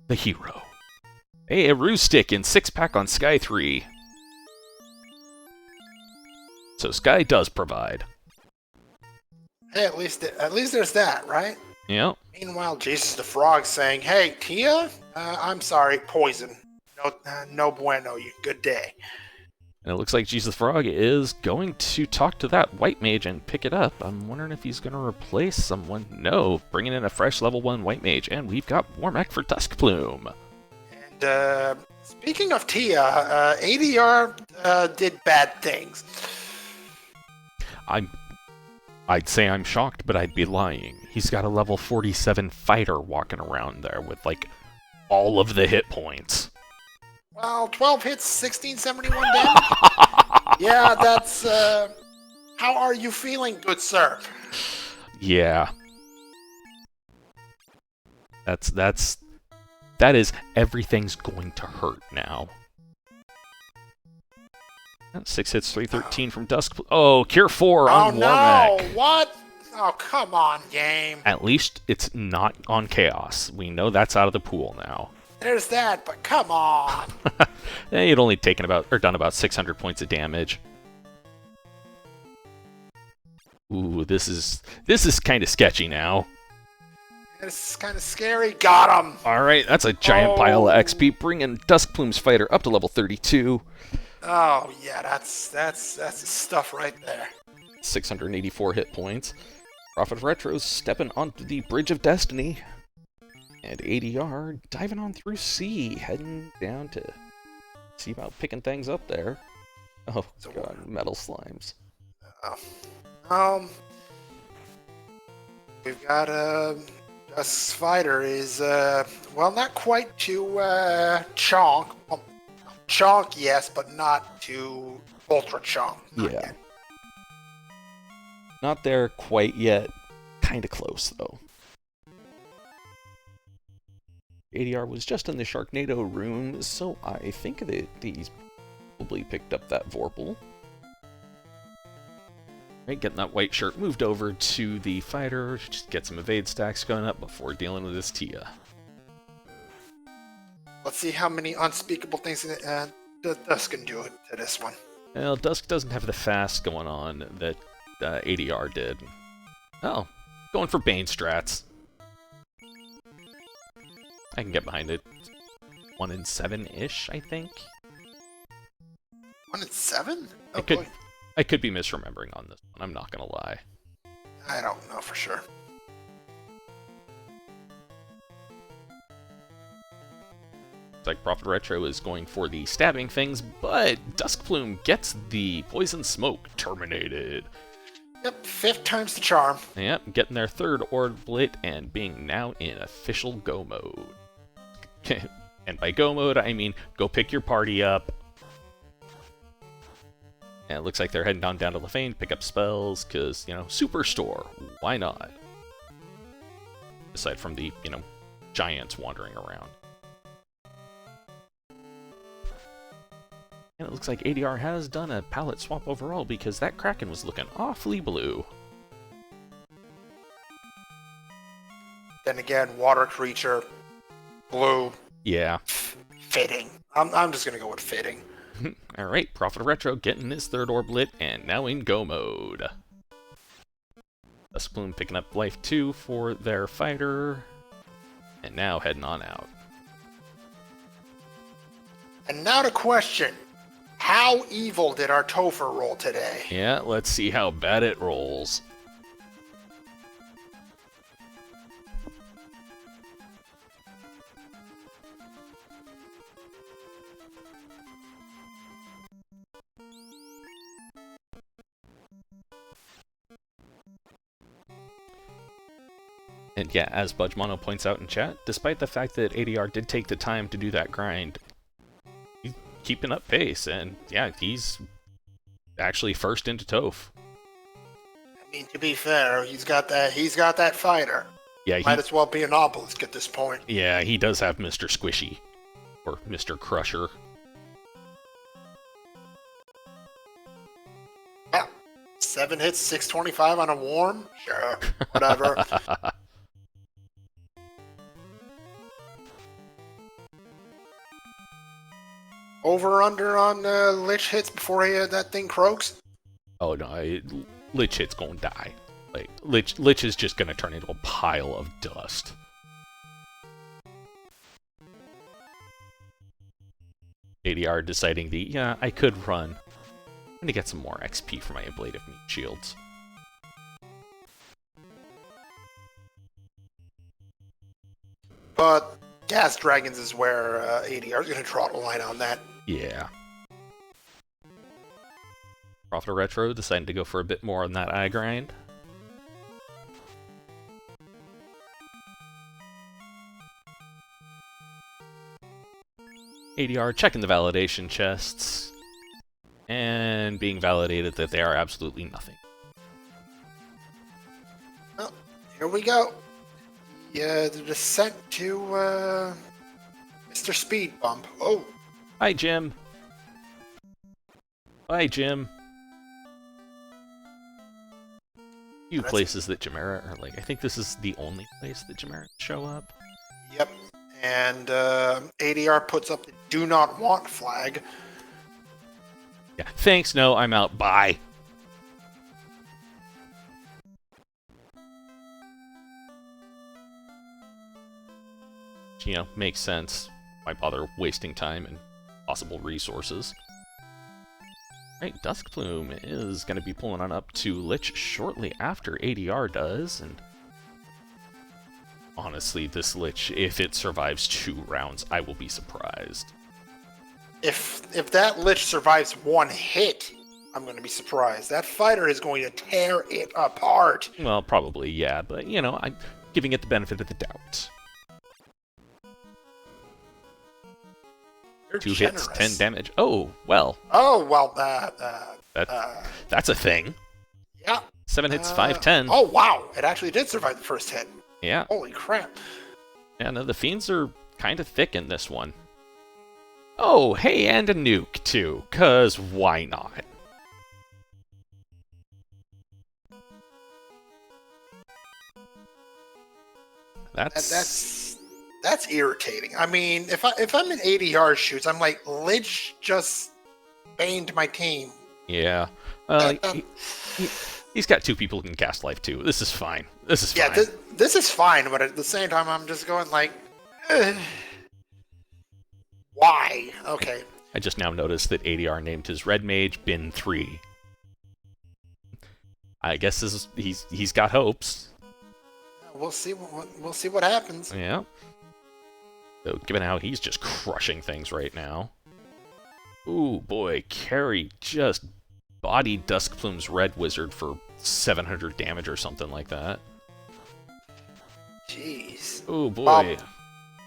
the hero. Hey, a Ruse Stick in 6-pack on Sky 3. So Sky does provide. Hey, at least there's that, right? Yep. Meanwhile, Jesus the Frog saying, "Hey, Tia, I'm sorry, poison. No bueno. You good day." And it looks like Jesus the Frog is going to talk to that white mage and pick it up. I'm wondering if he's going to replace someone. No, bringing in a fresh level 1 white mage, and we've got Warmech for Duskplume. And speaking of Tia, ADR did bad things. I'd say I'm shocked, but I'd be lying. He's got a level 47 fighter walking around there with, like, all of the hit points. Well, 12 hits, 1671 damage. Yeah, that's, how are you feeling, good sir? Yeah. That is everything's going to hurt now. 6 hits, 313 from Dusk. Oh, Cure 4 on Warmech. No, what? Oh, come on, game. At least it's not on Chaos. We know that's out of the pool now. There's that, but come on. He'd only taken done about 600 points of damage. Ooh, this is kind of sketchy now. This is kind of scary. Got him. All right, that's a giant pile of XP, bringing Duskplume's fighter up to level 32. Oh yeah, that's the stuff right there. 684 hit points. Prophet of Retro's stepping onto the Bridge of Destiny. And ADR diving on through C, heading down to see about picking things up there. Oh god, metal slimes. We've got Dusk's fighter is well, not quite to Chonk. Chonk, yes, but not to Ultra Chonk. Yeah. Yet. Not there quite yet. Kinda close, though. ADR was just in the Sharknado room, so I think that he's probably picked up that Vorpal. Right, getting that white shirt moved over to the fighter, just get some evade stacks going up before dealing with this Tia. Let's see how many unspeakable things Dusk can do to this one. Well, Dusk doesn't have the fast going on that ADR did. Oh, going for Bane strats. I can get behind it. 1 in 7-ish, I think. 1 in 7? Oh, boy. I could be misremembering on this one, I'm not gonna lie. I don't know for sure. It's like Prophet Retro is going for the stabbing things, but Duskplume gets the poison smoke terminated. Yep, 5th time's the charm. Yep, getting their 3rd orbit and being now in official go mode. And by go mode, I mean go pick your party up. And it looks like they're heading down to Lefane to pick up spells, because, Superstore, why not? Aside from the, giants wandering around. And it looks like ADR has done a palette swap overall because that Kraken was looking awfully blue. Then again, water creature, blue. Yeah. Fitting. I'm just gonna go with fitting. Alright, Prophet of Retro getting his third orb lit and now in go mode. Duskbloom picking up life 2 for their fighter. And now heading on out. And now the question. How evil did our Topher roll today? Yeah, let's see how bad it rolls. And yeah, as Budgemono points out in chat, despite the fact that ADR did take the time to do that grind, he's keeping up pace, and yeah, he's actually first into Toph. I mean, to be fair, he's got that fighter. Yeah, Might as well be an obelisk at this point. Yeah, he does have Mr. Squishy. Or Mr. Crusher. Yeah. 7 hits, 625 on a warm? Sure, whatever. Over or under on Lich hits before that thing croaks? Oh no, Lich Hit's gonna die. Like, Lich is just gonna turn into a pile of dust. ADR deciding yeah, I could run. I'm gonna get some more XP for my ablative meat shields. But Gas Dragons is where ADR is going to draw the line on that. Yeah. Prophet of Retro deciding to go for a bit more on that eye grind. ADR checking the validation chests and being validated that they are absolutely nothing. Well, here we go. Yeah, the descent to Mr. Speed Bump. Oh. Hi, Jim. Hi, Jim. Few places that Chimera are like. I think this is the only place that Chimera show up. Yep. And ADR puts up the do not want flag. Yeah. Thanks. No, I'm out. Bye. You know, makes sense. Why bother wasting time and possible resources? Right, Duskbloom is going to be pulling on up to Lich shortly after ADR does, and honestly, this Lich, if it survives 2 rounds, I will be surprised. If that Lich survives 1 hit, I'm going to be surprised. That fighter is going to tear it apart. Well, probably, yeah, but, you know, I'm giving it the benefit of the doubt. You're 2 generous. hits, 10 damage. Oh, well. Oh, well, That's a thing. yeah. 7 hits, 5, 10. Oh, wow. It actually did survive the first hit. Yeah. Holy crap. Yeah, no, the Fiends are kind of thick in this one. Oh, hey, and a nuke, too, 'cause why not? That's irritating. I mean, if I'm in ADR shoots, I'm like, Lich just baned my team. Yeah. He's got 2 people who can cast life, too. This is fine. This is fine. Yeah, this is fine, but at the same time, I'm just going like, why? Okay. I just now noticed that ADR named his Red Mage Bin 3. I guess he's got hopes. We'll see what happens. Yeah. So, given how he's just crushing things right now. Ooh, boy, Carrie just bodied Duskbloom's Red Wizard for 700 damage or something like that. Jeez. Ooh, boy.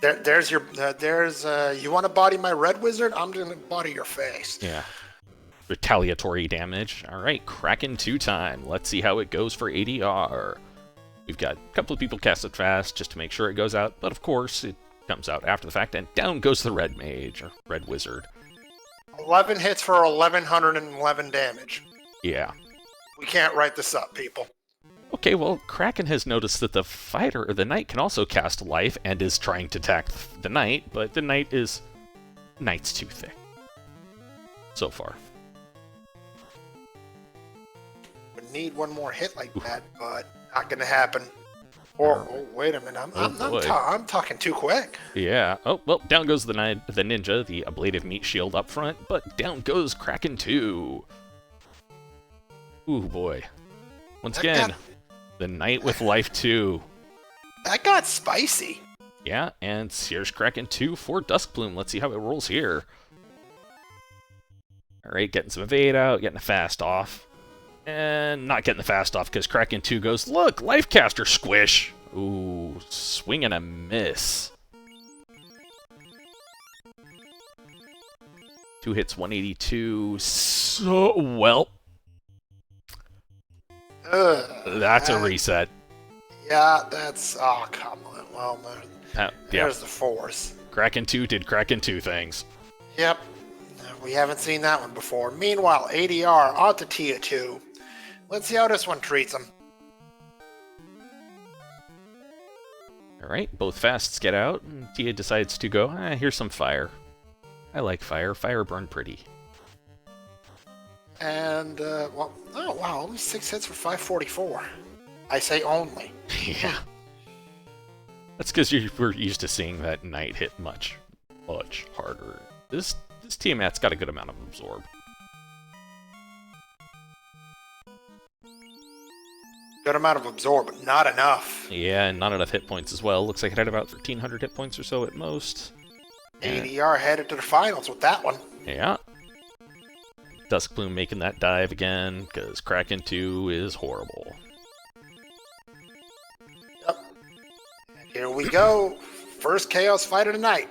There's you want to body my Red Wizard? I'm gonna body your face. Yeah. Retaliatory damage. Alright, Kraken 2 time. Let's see how it goes for ADR. We've got a couple of people cast it fast just to make sure it goes out, but of course it comes out after the fact, and down goes the Red Mage, or Red Wizard. 11 hits for 1,111 damage. Yeah. We can't write this up, people. Okay, well, Kraken has noticed that the fighter, or the knight, can also cast life and is trying to attack the knight, but the knight's too thick. So far. We need one more hit like that, but not gonna happen. Or, oh, wait a minute, I'm talking too quick. Yeah. Oh, well, down goes the ninja, the ablative meat shield up front, but down goes Kraken 2. Ooh, boy. Once again, the knight with life 2. That got spicy. Yeah, and here's Kraken 2 for Duskbloom. Let's see how it rolls here. Alright, getting some evade out, getting a fast off. And not getting the fast off because Kraken 2 goes, look, Lifecaster squish! Ooh, swing and a miss. 2 hits, 182. So, well. That's a reset. Yeah, that's... Oh, come on. Well, there's the force. Kraken 2 did Kraken 2 things. Yep. We haven't seen that one before. Meanwhile, ADR onto Tia 2. Let's see how this one treats him. Alright, both fasts get out, and Tia decides to go, here's some fire. I like fire. Fire burn pretty. And, well, oh wow, only 6 hits for 544. I say only. Yeah. That's because we're used to seeing that knight hit much harder. This Tiamat's got a good amount of absorb. Good amount of absorb, but not enough. Yeah, and not enough hit points as well. Looks like it had about 1,300 hit points or so at most. ADR headed to the finals with that one. Yeah. Duskbloom making that dive again, because Kraken 2 is horrible. Yep. And here we go. First Chaos fight of the night.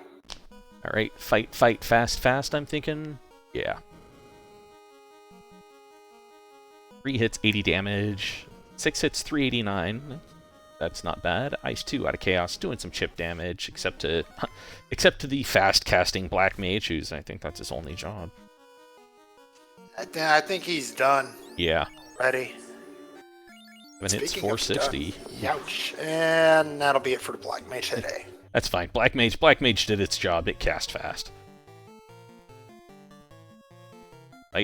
Alright, fight, fast, I'm thinking. Yeah. 3 hits, 80 damage. 6 hits, 389. That's not bad. Ice 2 out of Chaos, doing some chip damage, except to the fast-casting Black Mage, who's, I think that's his only job. I think he's done. Yeah. Ready. 7 hits, 460. Ouch. And that'll be it for the Black Mage today. That's fine. Black Mage did its job. It cast fast.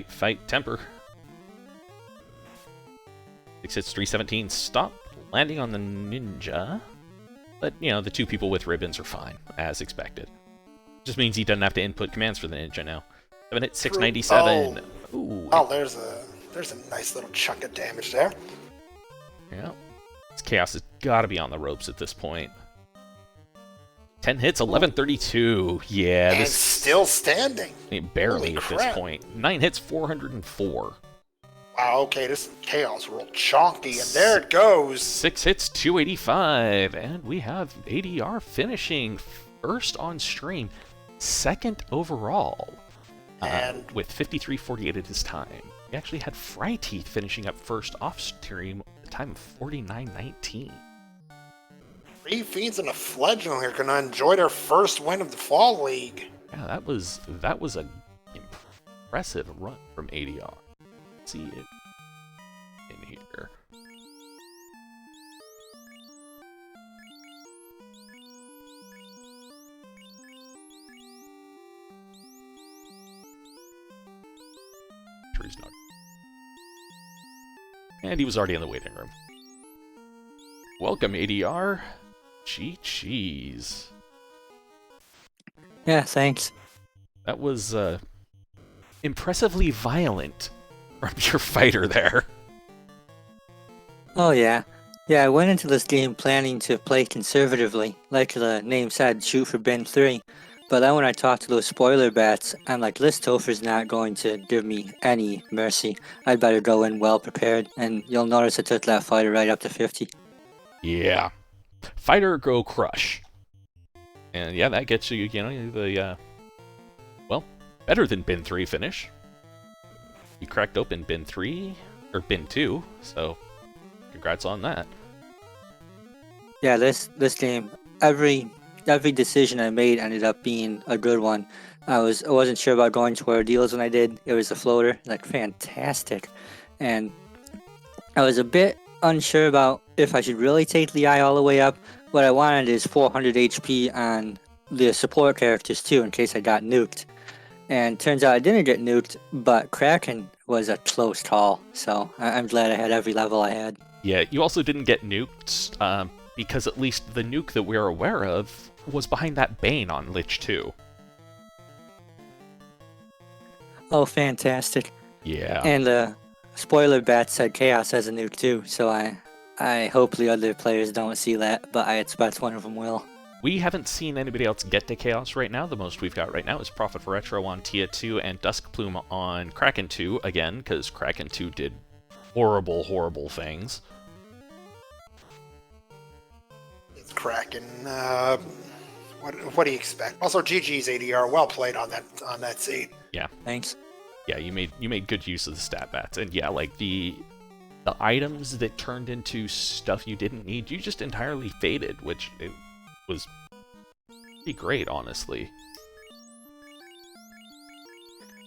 Fight, temper. 6 hits, 317. Stop landing on the ninja. But, you know, the 2 people with ribbons are fine, as expected. Just means he doesn't have to input commands for the ninja now. 7 hits, 697. Ooh. Oh, there's a nice little chunk of damage there. Yeah. This Chaos has got to be on the ropes at this point. 10 hits, 1132. Yeah, and still standing. Barely at this point. 9 hits, 404. Wow, okay, this Chaos real chonky, and there it goes. 6 hits, 285. And we have ADR finishing first on stream, second overall. And with 53.48 at his time. He actually had Fryteeth finishing up first off stream at the time of 49.19. 3 Fiends and a Fledgling are going to enjoy their first win of the Fall League. Yeah, that was an impressive run from ADR. Let's see it in here. Sure he's not. And he was already in the waiting room. Welcome, ADR. Cheese. Yeah, thanks. That was impressively violent from your fighter there. Oh yeah. Yeah, I went into this game planning to play conservatively, like the name said, shoot for bin 3. But then when I talked to those spoiler bats, I'm like, this Topher's not going to give me any mercy. I'd better go in well prepared, and you'll notice I took that fighter right up to 50. Yeah. Fighter go crush. And yeah, that gets you, the, well, better than bin 3 finish. You cracked open bin 3, or bin 2, so congrats on that. Yeah, this game, every every decision I made ended up being a good one. I wasn't sure about going to Ordeals when I did. It was a floater, like fantastic, and I was a bit unsure about if I should really take the eye all the way up. What I wanted is 400 HP on the support characters too, in case I got nuked. And turns out I didn't get nuked, but Kraken was a close call, so I'm glad I had every level I had. Yeah, you also didn't get nuked, because at least the nuke that we're aware of was behind that Bane on Lich 2. Oh, fantastic. Yeah. And the spoiler bat said Chaos has a nuke too, so I hope the other players don't see that, but I expect one of them will. We haven't seen anybody else get to Chaos right now. The most we've got right now is Prophet for Retro on Tia 2 and Dusk Plume on Kraken 2, again, because Kraken 2 did horrible, horrible things. It's Kraken. What do you expect? Also, GG's ADR, well played on that seed. Yeah. Thanks. Yeah, you made good use of the stat bats, and yeah, like the items that turned into stuff you didn't need, you just entirely faded, which it was pretty great, honestly.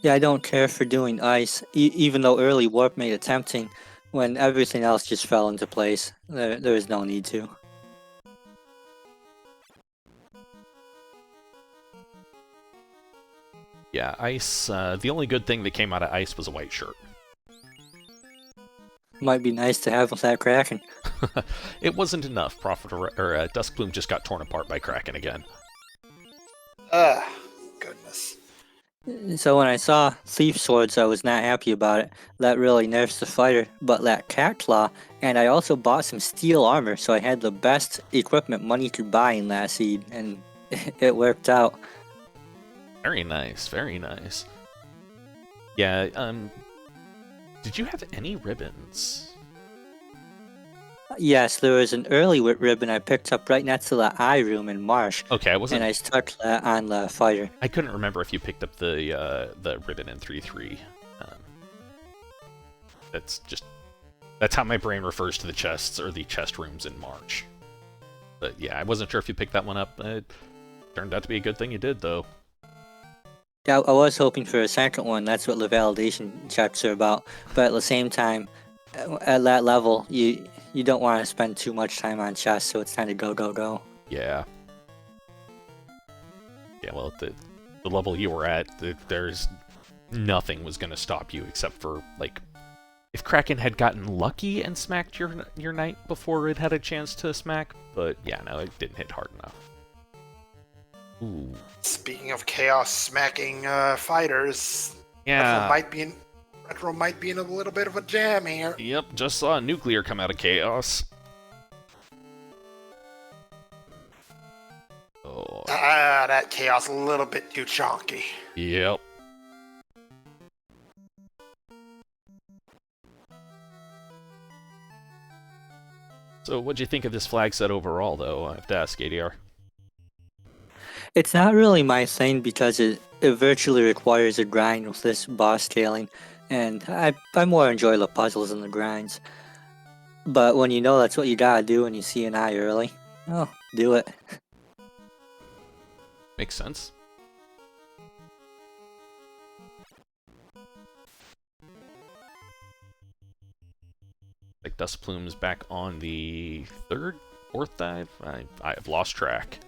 Yeah, I don't care for doing ice, even though early warp made it tempting. When everything else just fell into place, there is no need to. Yeah, ice. The only good thing that came out of ice was a white shirt. Might be nice to have with that Kraken. It wasn't enough. Duskbloom just got torn apart by Kraken again. Goodness. So when I saw Thief Swords, I was not happy about it. That really nerfs the fighter, but that Cat Claw, and I also bought some steel armor, so I had the best equipment money could buy in that seed, and it worked out. Very nice, very nice. Yeah, did you have any ribbons? Yes, there was an early ribbon I picked up right next to the eye room in Marsh. Okay, I wasn't. And I stuck that on the fighter. I couldn't remember if you picked up the ribbon in 3.3. That's how my brain refers to the chests or the chest rooms in March. But yeah, I wasn't sure if you picked that one up. It turned out to be a good thing you did, though. Yeah, I was hoping for a second one. That's what the validation checks are about. But at the same time, at that level, you don't want to spend too much time on chests, so it's time to go. Yeah. Yeah, well, at the level you were at, there's nothing was going to stop you except for, like, if Kraken had gotten lucky and smacked your knight before it had a chance to smack, but yeah, no, it didn't hit hard enough. Ooh. Speaking of chaos smacking fighters, Yeah. Retro might be in a little bit of a jam here. Yep, just saw a nuclear come out of chaos. Oh. That chaos a little bit too chonky. Yep. So, what'd you think of this flag set overall, though? I have to ask, ADR. It's not really my thing because it virtually requires a grind with this boss scaling, and I more enjoy the puzzles and the grinds. But when you know that's what you gotta do and you see an eye early, oh, do it. Makes sense. Like Dust Plume's back on the third, fourth dive? I've lost track.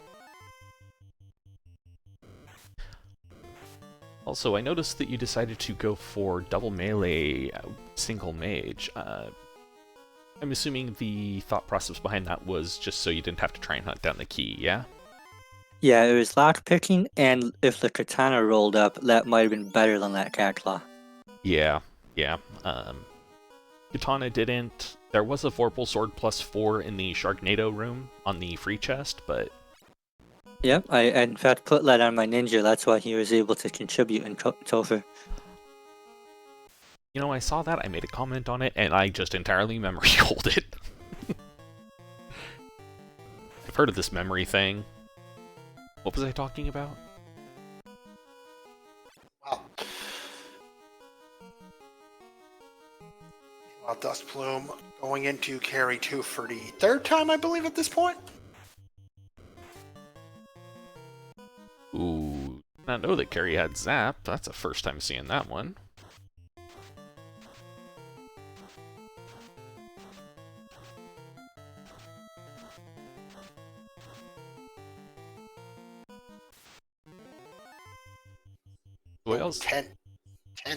Also, I noticed that you decided to go for double melee single mage. I'm assuming the thought process behind that was just so you didn't have to try and hunt down the key, yeah? Yeah, it was lock picking, and if the katana rolled up, that might have been better than that cat claw. Yeah. Katana didn't. There was a Vorpal Sword +4 in the Sharknado room on the free chest, but... Yep, I in fact put that on my ninja, that's why he was able to contribute in Topher. You know, I saw that, I made a comment on it, and I just entirely memory holed it. I've heard of this memory thing. What was I talking about? Well, Dust Plume going into carry 2 for the third time, I believe, at this point. not know that Carrie had Zap. That's the first time seeing that one. Wales? 10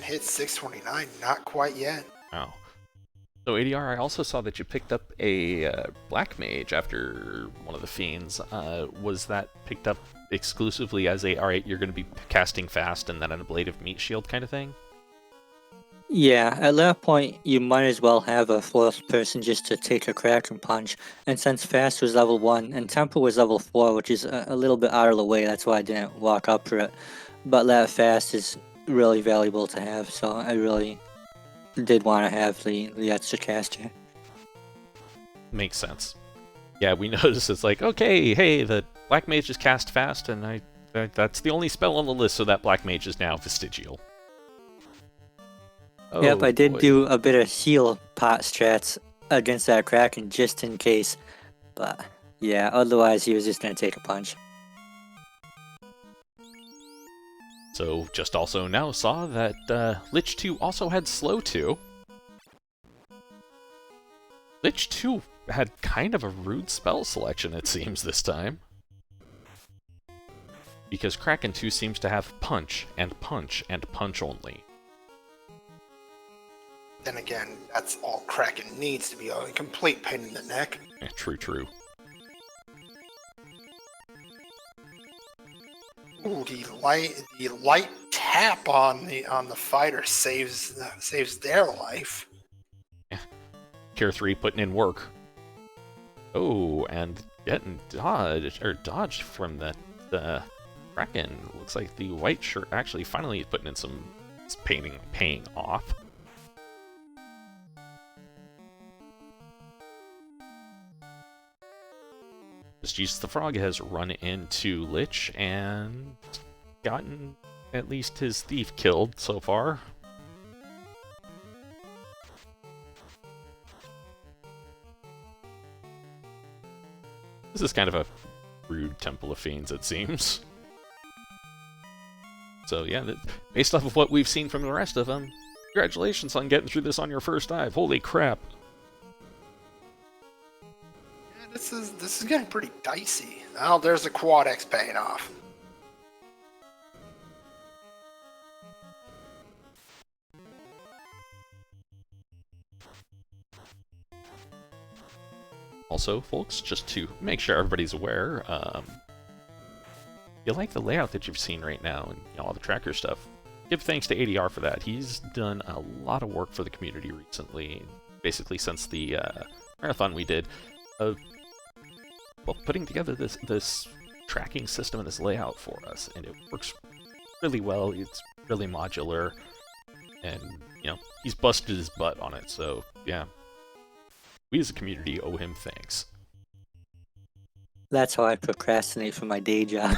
hits, 629. Not quite yet. Oh. So ADR, I also saw that you picked up a Black Mage after one of the Fiends. Was that picked up exclusively as a, alright, you're going to be casting fast and then an ablative meat shield kind of thing? Yeah, at that point, you might as well have a fourth person just to take a crack and punch. And since Fast was level 1 and Tempo was level 4, which is a little bit out of the way, that's why I didn't walk up for it. But that Fast is really valuable to have, so I really did want to have the extra caster. Makes sense. Yeah, we noticed it's like, okay, hey, the Black Mage just cast fast, and that's the only spell on the list, so that Black Mage is now vestigial. Oh, Yep, I did boy. do a bit of heal pot strats against that Kraken just in case. But yeah, otherwise he was just going to take a punch. So, just also now saw that Lich 2 also had Slow 2. Lich 2 had kind of a rude spell selection, it seems, this time. Because Kraken 2 seems to have punch, and punch, and punch only. Then again, that's all Kraken needs to be a complete pain in the neck. Yeah, true, true. Ooh, the light tap on the fighter saves their life. Tier 3 putting in work. Oh, and getting dodged from the Kraken. Looks like the white shirt actually finally putting in some paying off. Jesus the Frog has run into Lich and gotten at least his thief killed so far. This is kind of a rude Temple of Fiends, it seems. So yeah, based off of what we've seen from the rest of them, congratulations on getting through this on your first dive. Holy crap. This is getting pretty dicey. Oh, there's the Quad X paying off. Also, folks, just to make sure everybody's aware, you like the layout that you've seen right now and all the tracker stuff, give thanks to ADR for that. He's done a lot of work for the community recently, basically since the marathon we did, of well, putting together this tracking system and this layout for us, and it works really well. It's really modular, and he's busted his butt on it. So yeah, we as a community owe him thanks. That's how I procrastinate from my day job.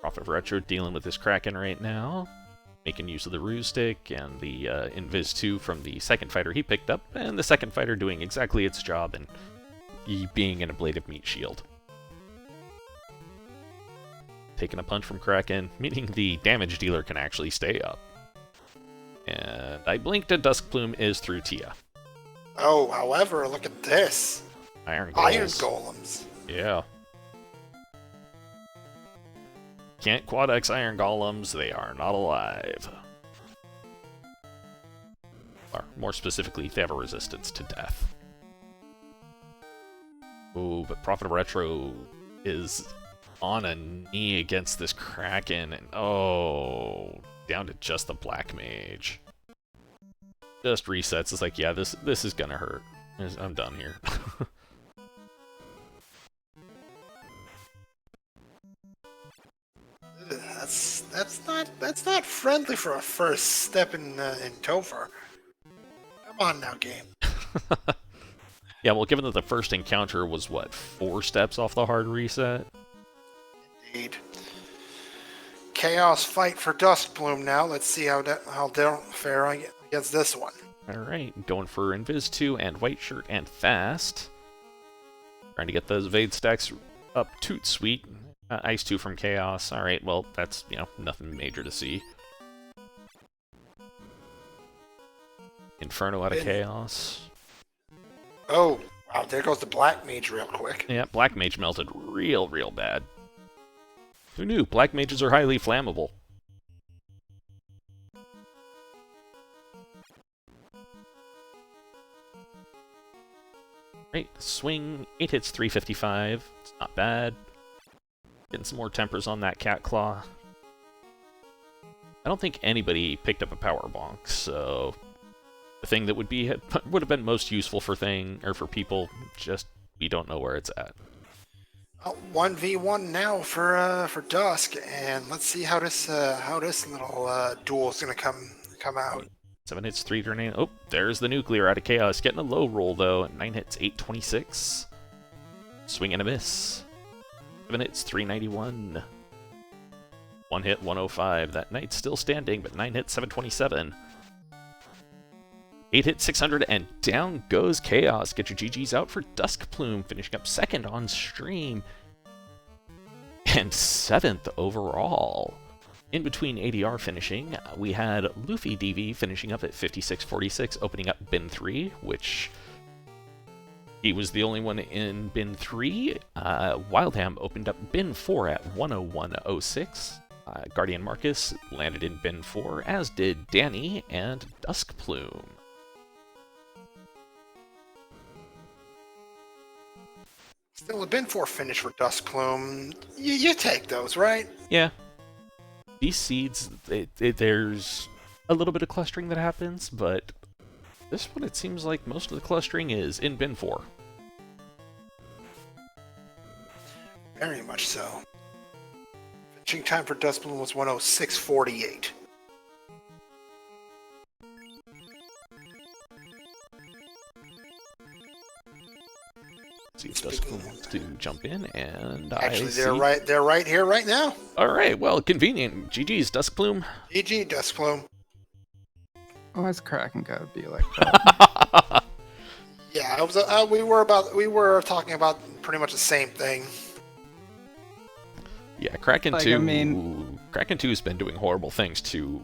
Prophet Retro dealing with this Kraken right now, making use of the Ruse Stick and the Invis 2 from the second fighter he picked up, and the second fighter doing exactly its job and being an ablative meat shield. Taking a punch from Kraken, meaning the damage dealer can actually stay up. And I blinked and Dusk Plume is through Tia. Oh, however, look at this. Iron Golems. Yeah. Can't Quad X Iron Golems, they are not alive. Or, more specifically, they have a resistance to death. Ooh, but Prophet of Retro is on a knee against this Kraken, and oh, down to just the Black Mage. Just resets, it's like, yeah, this is gonna hurt. I'm done here. That's not friendly for a first step in Topher. Come on now, game. Yeah, well, given that the first encounter was, what, 4 steps off the hard reset? Indeed. Chaos fight for Duskbloom now. Let's see how they'll fare against this one. Alright, going for Invis 2 and White Shirt and Fast. Trying to get those Evade stacks up toot sweet. Ice 2 from Chaos. Alright, well, that's, nothing major to see. Inferno out of Chaos. Oh, wow, there goes the Black Mage real quick. Yeah, Black Mage melted real bad. Who knew? Black Mages are highly flammable. Right, swing, 8 hits, 355. It's not bad. Getting some more tempers on that Cat Claw. I don't think anybody picked up a Power Bonk, so the thing that would have been most useful for people, just we don't know where it's at. 1v1 now for Dusk, and let's see how this little duel is gonna come out. 7 hits, 3 Oh, there's the Nuclear out of Chaos. Getting a low roll, though. 9 hits, 826. Swing and a miss. 7 hits, 391. 1 hit, 105. That Knight's still standing, but 9 hits, 727. 8 hits, 600, and down goes Chaos. Get your GGs out for Duskplume, finishing up second on stream. And 7th overall. In between ADR finishing, we had Luffy DV finishing up at 56.46, opening up Bin 3, which he was the only one in Bin 3. Wildham opened up Bin 4 at 101.06. Guardian Marcus landed in Bin 4, as did Danny and Duskplume. Still a Bin 4 finish for Duskplume. You take those, right? Yeah. These seeds, there's a little bit of clustering that happens, but this one it seems like most of the clustering is in Bin 4. Very much so. Finishing time for Duskbloom was 106.48. See if Duskbloom wants to jump in, and actually, they're right here, right now. All right, well, convenient. GG's, Duskbloom. GG, Duskbloom. Why's Kraken gotta be like that? Yeah, it was. We were talking about pretty much the same thing. Yeah, Kraken 2. Kraken 2's been doing horrible things to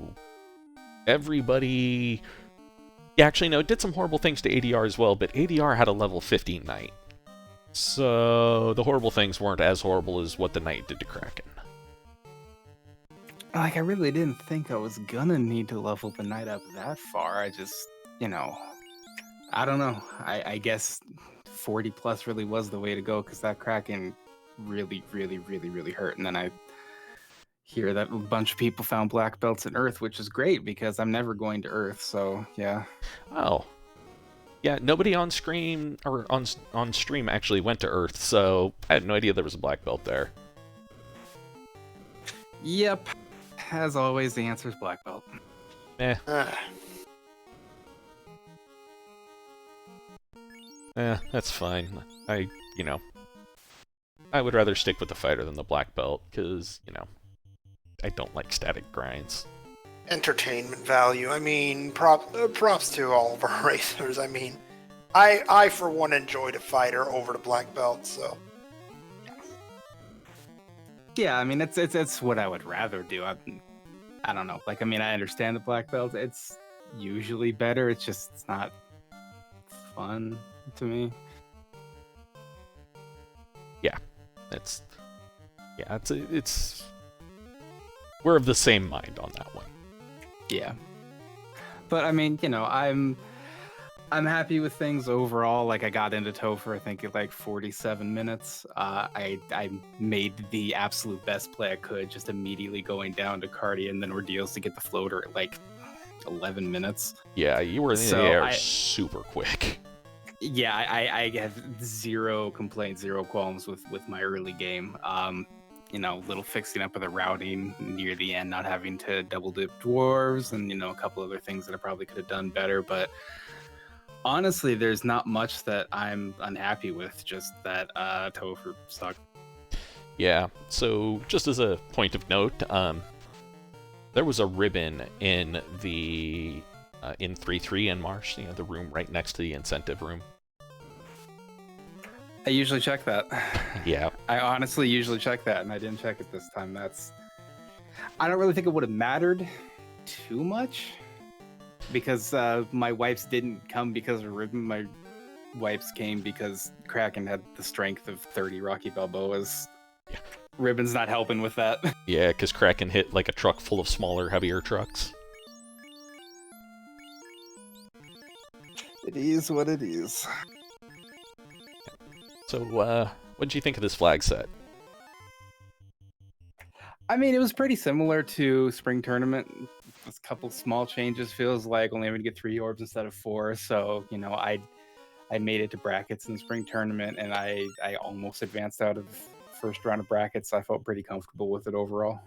everybody. Yeah, actually, no, it did some horrible things to ADR as well, but ADR had a level 15 Knight. So the horrible things weren't as horrible as what the Knight did to Kraken. Like, I really didn't think I was gonna need to level the Knight up that far. I just, I don't know. I guess 40 plus really was the way to go, because that Kraken really hurt. And then I hear that a bunch of people found black belts in Earth, which is great because I'm never going to Earth. So yeah. Oh. Yeah, nobody on screen or on stream actually went to Earth, so I had no idea there was a black belt there. Yep. As always, the answer is black belt. Eh. That's fine. I would rather stick with the fighter than the black belt, because, I don't like static grinds. Entertainment value. I mean, props to all of our racers. I mean, I for one enjoyed a fighter over the black belt, so. Yeah, I mean, it's what I would rather do. I don't know. Like, I mean, I understand the black belt. It's usually better. It's not fun to me. Yeah, it's we're of the same mind on that one. Yeah, but I mean, I'm happy with things overall. Like, I got into Topher, I think, at like 47 minutes. I made the absolute best play I could, just immediately going down to Cardia and then Ordeals to get the floater at like 11 minutes. Yeah, you were in the air super quick. Yeah, I have zero complaints, zero qualms with my early game. Little fixing up of the routing near the end, not having to double dip dwarves, and a couple other things that I probably could have done better. But honestly, there's not much that I'm unhappy with. Just that Topher sucked. Yeah. So just as a point of note, There was a ribbon in the in 3-3 in Marsh, the room right next to the incentive room. I usually check that. Yeah. I honestly usually check that, and I didn't check it this time. I don't really think it would have mattered too much because my wipes didn't come because of ribbon. My wipes came because Kraken had the strength of 30 Rocky Balboas. Yeah. Ribbon's not helping with that. Yeah, because Kraken hit like a truck full of smaller, heavier trucks. It is what it is. So, what did you think of this flag set? I mean, it was pretty similar to Spring Tournament. A couple small changes. Feels like only having to get 3 orbs instead of 4. So, I made it to brackets in the Spring Tournament, and I almost advanced out of first round of brackets. I felt pretty comfortable with it overall.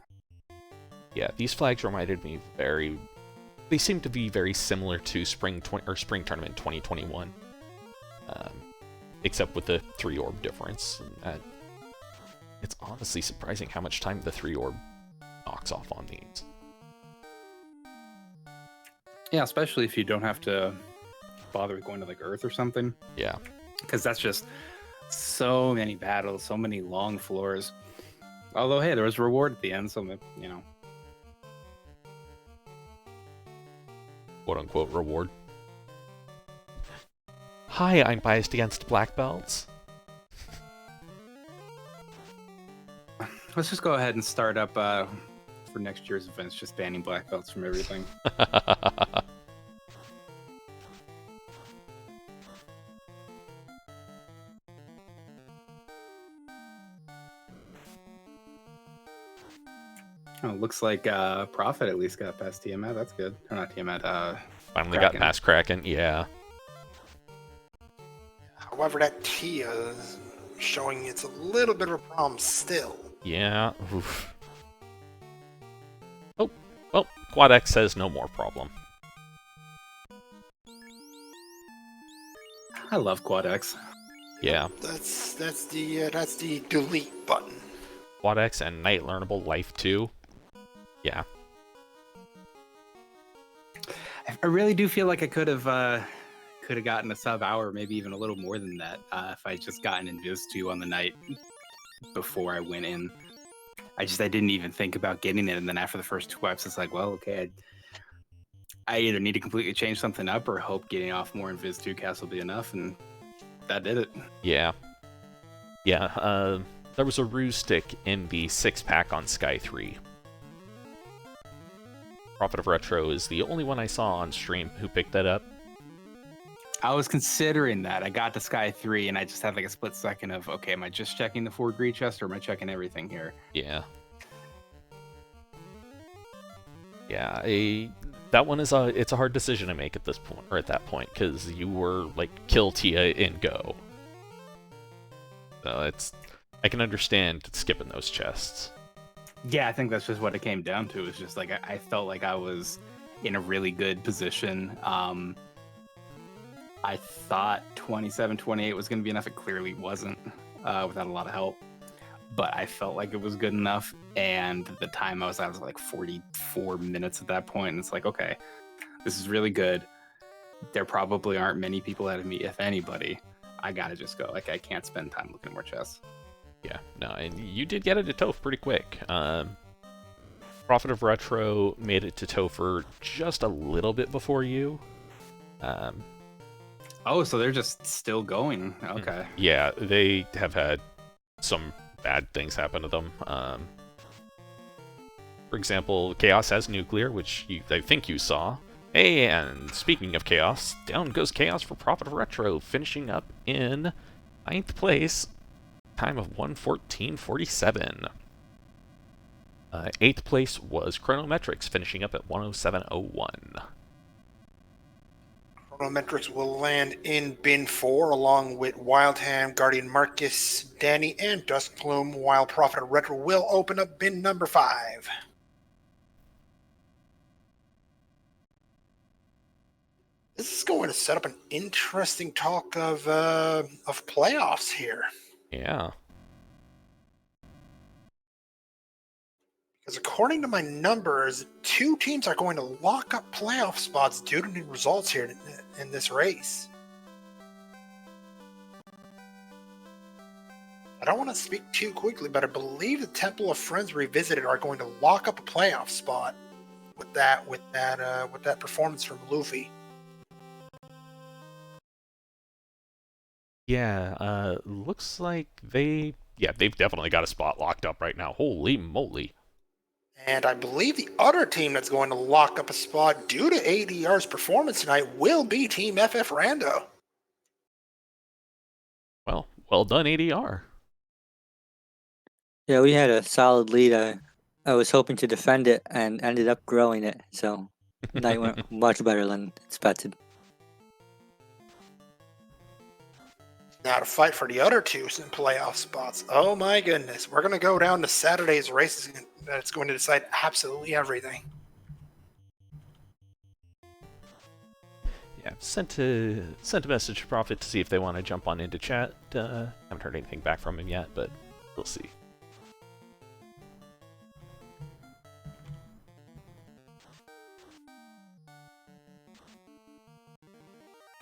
Yeah, these flags reminded me they seem to be very similar to Spring Tournament 2021. Except with the 3 orb difference. It's honestly surprising how much time the 3 orb knocks off on these. Yeah, especially if you don't have to bother with going to like Earth or something. Yeah. Because that's just so many battles, so many long floors. Although, hey, there was a reward at the end, so, Quote unquote reward. Hi, I'm biased against black belts. Let's just go ahead and start up for next year's events, just banning black belts from everything. Oh, looks like Prophet at least got past Tiamat. That's good. Or not Tiamat. Finally Kraken. got past Kraken, yeah. However, that Tia is showing it's a little bit of a problem still. Yeah. Oof. Oh, well, Quad X says no more problem. I love Quad X. Yeah. That's the delete button. Quad X and Night Learnable Life 2. Yeah. I really do feel like I could have gotten a sub hour, maybe even a little more than that, if I just gotten Invis 2 on the night before I went in. I didn't even think about getting it, and then after the first 2 wipes, it's like, well, okay, I either need to completely change something up or hope getting off more Invis 2 cast will be enough, and that did it. Yeah. Yeah, there was a ruse stick in the 6-pack on Sky 3. Prophet of Retro is the only one I saw on stream who picked that up. I was considering that. I got to Sky 3, and I just had like a split second of, okay, am I just checking the 4 greed chest, or am I checking everything here? Yeah. Yeah, that one is it's a hard decision to make at this point, or at that point, because you were like kill Tia and go. So I can understand skipping those chests. Yeah, I think that's just what it came down to. It's just like I felt like I was in a really good position. I thought 27, 28 was going to be enough. It clearly wasn't without a lot of help. But I felt like it was good enough. And the time I was at was like 44 minutes at that point. And it's like, okay, this is really good. There probably aren't many people ahead of me, if anybody. I got to just go. Like, I can't spend time looking at more chests. Yeah, no, and you did get it to Toph pretty quick. Prophet of Retro made it to Topher just a little bit before you. Oh, so they're just still going. Okay. Yeah, they have had some bad things happen to them. For example, Chaos has Nuclear, which I think you saw. Hey, and speaking of Chaos, down goes Chaos for Prophet of Retro, finishing up in 9th place. Time of 1:14:47. 8th place was Chronometrics, finishing up at 1:07:01. Chronometrics will land in bin 4 along with Wildhand, Guardian Marcus, Danny, and Duskplume, while Prophet of Retro will open up bin number 5. This is going to set up an interesting talk of playoffs here. Yeah. Because according to my numbers, 2 teams are going to lock up playoff spots due to the results here in this race. I don't want to speak too quickly, but I believe the Temple of Friends Revisited are going to lock up a playoff spot with that performance from Luffy. Yeah, looks like they've definitely got a spot locked up right now. Holy moly. And I believe the other team that's going to lock up a spot due to ADR's performance tonight will be Team FF Rando. Well done, ADR. Yeah, we had a solid lead. I was hoping to defend it and ended up growing it. So night went much better than expected. Now to fight for the other 2 in playoff spots. Oh my goodness. We're going to go down to Saturday's race. That's going to decide absolutely everything. Yeah, sent a message to Prophet to see if they want to jump on into chat. Haven't heard anything back from him yet, but we'll see.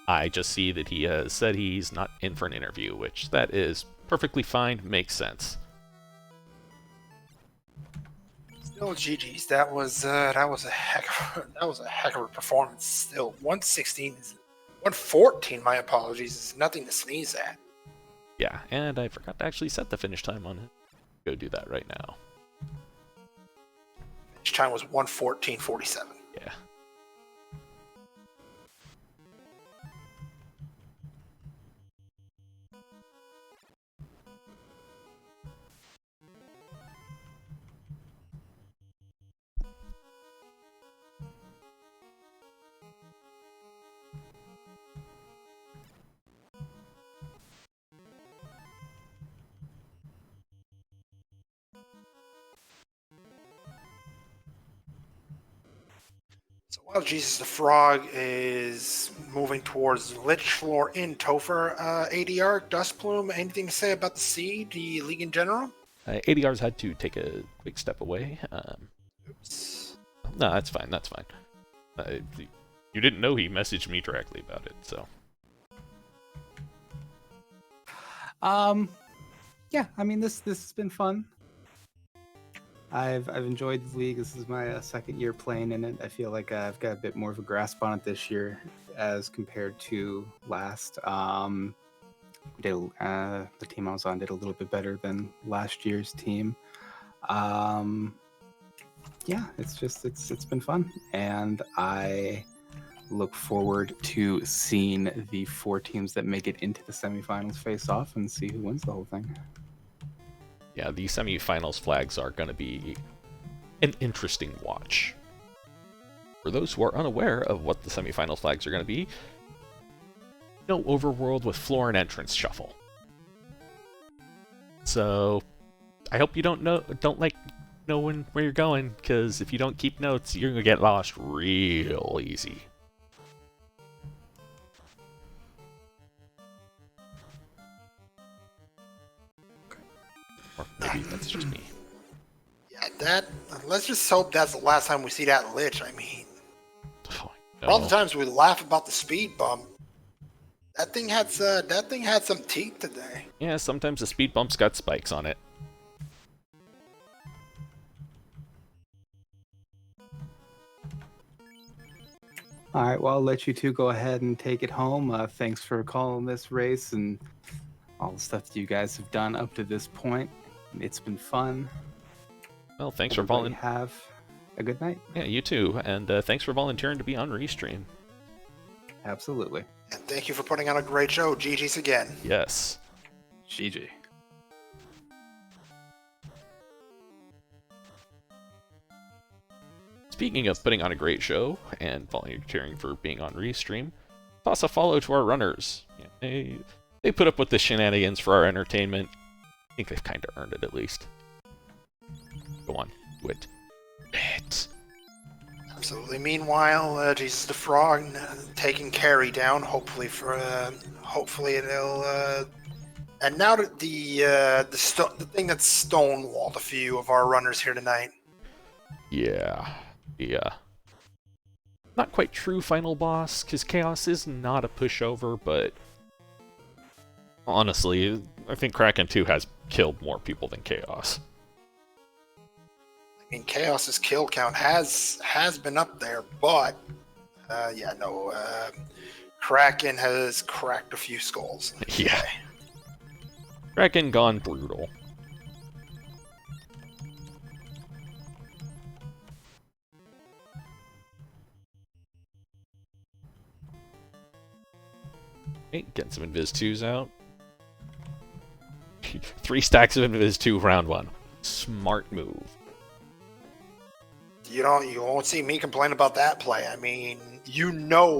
I just see that he said he's not in for an interview, which that is perfectly fine, makes sense. Still GG's. That was a heck of a performance. Still 114. My apologies. Is nothing to sneeze at. Yeah, and I forgot to actually set the finish time on it. Go do that right now. Finish time was 1:14:47. Yeah. So while Jesus the Frog is moving towards the Lich Floor in Topher, ADR, Dustplume, anything to say about the seed, the league in general? ADR's had to take a quick step away. Oops. No, that's fine, that's fine. You didn't know he messaged me directly about it, so. Yeah, I mean this has been fun. I've enjoyed the league. This is my second year playing in it. I feel like I've got a bit more of a grasp on it this year as compared to last. The team I was on did a little bit better than last year's team. Yeah, it's been fun, and I look forward to seeing the 4 teams that make it into the semifinals face off and see who wins the whole thing. Yeah, the semifinals flags are going to be an interesting watch. For those who are unaware of what the semifinal flags are going to be, no overworld with floor and entrance shuffle. So, I hope you don't know where you're going, because if you don't keep notes, you're going to get lost real easy. Or maybe that's just me. Yeah, let's just hope that's the last time we see that Lich. I mean, Oh, for all the no. times we laugh about the speed bump, that thing had some teeth today. Yeah, sometimes the speed bump's got spikes on it. All right, well, I'll let you 2 go ahead and take it home. Thanks for calling this race and all the stuff that you guys have done up to this point. It's been fun. Well, thanks for Everybody volunteering. have a good night. Yeah, you too. And thanks for volunteering to be on Restream. Absolutely. And thank you for putting on a great show. GG's again. Yes. GG. Speaking of putting on a great show and volunteering for being on Restream, toss a follow to our runners. Yeah, they put up with the shenanigans for our entertainment. I think they've kind of earned it at least. Go on, do it. Do it. Absolutely. Meanwhile, Jesus the Frog taking Carrie down. Hopefully it'll. And now that the thing that's stonewalled a few of our runners here tonight. Yeah. Yeah. Not quite true final boss, because Chaos is not a pushover, but honestly, I think Kraken 2 has killed more people than Chaos. I mean, Chaos's kill count has been up there, but Kraken has cracked a few skulls. Yeah. Kraken gone brutal. Okay, getting some Invis 2s out. 3 stacks of Invis 2 round 1. Smart move. You won't see me complain about that play. I mean,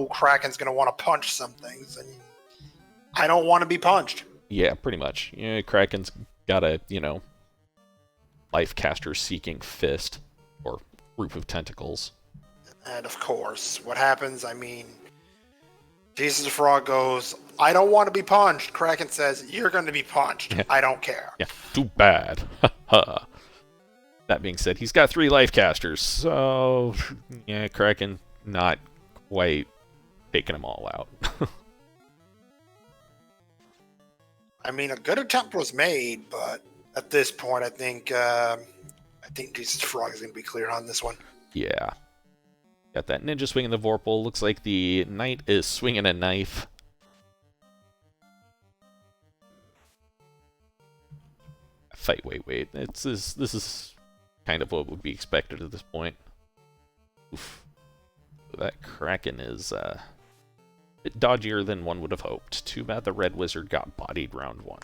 Kraken's going to want to punch some things, and I don't want to be punched. Yeah, pretty much. Yeah, Kraken's got a, life caster seeking fist or group of tentacles. And of course, what happens? I mean, Jesus the Frog goes, I don't want to be punched. Kraken says, you're going to be punched. I don't care. Yeah, too bad. That being said, he's got 3 life casters, so yeah, Kraken not quite taking them all out. I mean, a good attempt was made, but at this point, I think Jesus the Frog is going to be clear on this one. Yeah. Got that ninja swinging the Vorpal. Looks like the knight is swinging a knife. Fight, wait. This is kind of what would be expected at this point. Oof. That Kraken is a bit dodgier than one would have hoped. Too bad the Red Wizard got bodied round 1.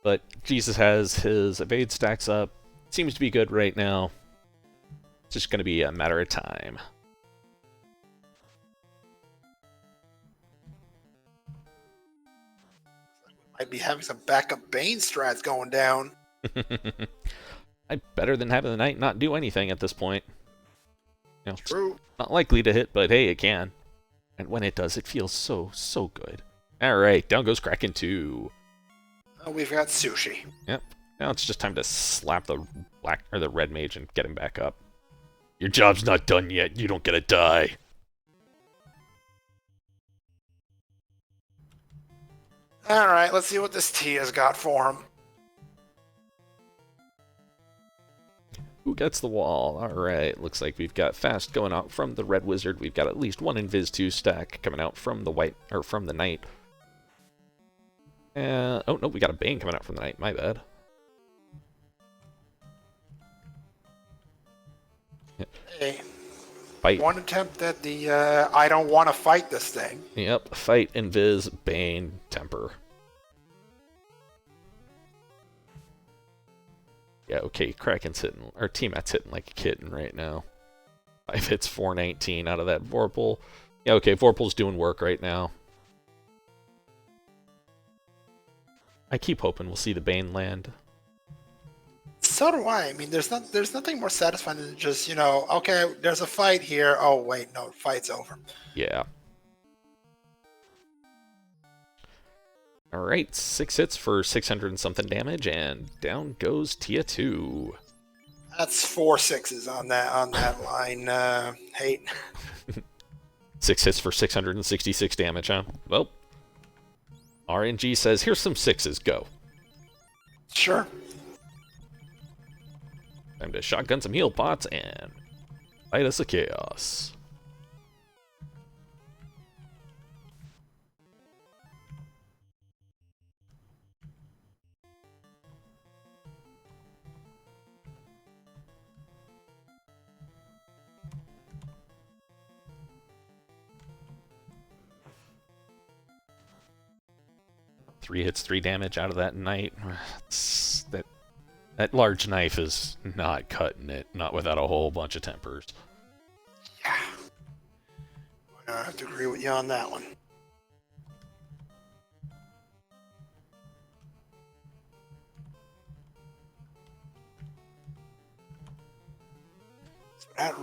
But Jesus has his evade stacks up. Seems to be good right now. It's just going to be a matter of time. Might be having some backup Bane strats going down. Better than having the knight not do anything at this point. True. Not likely to hit, but hey, it can. And when it does, it feels so good. Alright, down goes Kraken 2. Oh, we've got Sushi. Yep. Now it's just time to slap the red mage and get him back up. Your job's not done yet. You don't get to die. All right, let's see what this Tia's got for him. Who gets the wall? Alright, looks like we've got fast going out from the Red Wizard. We've got at least 1 Invis 2 stack coming out from the Knight. Oh no, we got a Bane coming out from the Knight, my bad. Hey. Fight. One attempt at the I don't want to fight this thing. Yep, fight, Invis, Bane, Temper. Yeah, okay, Kraken's hitting, or Tiamat's hitting like a kitten right now. 5 hits, 419 out of that Vorpal. Yeah, okay, Vorpal's doing work right now. I keep hoping we'll see the Bane land. So do I. I mean, there's nothing more satisfying than just, okay, there's a fight here. Oh, wait, no, fight's over. Yeah. Alright, 6 hits for 600 and something damage, and down goes Tia 2. That's 4 6s on that line. Hate. 6 hits for 666 damage, huh? Well, RNG says, here's some 6s, go. Sure. Time to shotgun some heal pots and fight us a chaos. Three hits, 3 damage out of that knight. That large knife is not cutting it, not without a whole bunch of tempers. Yeah. I have to agree with you on that one. So that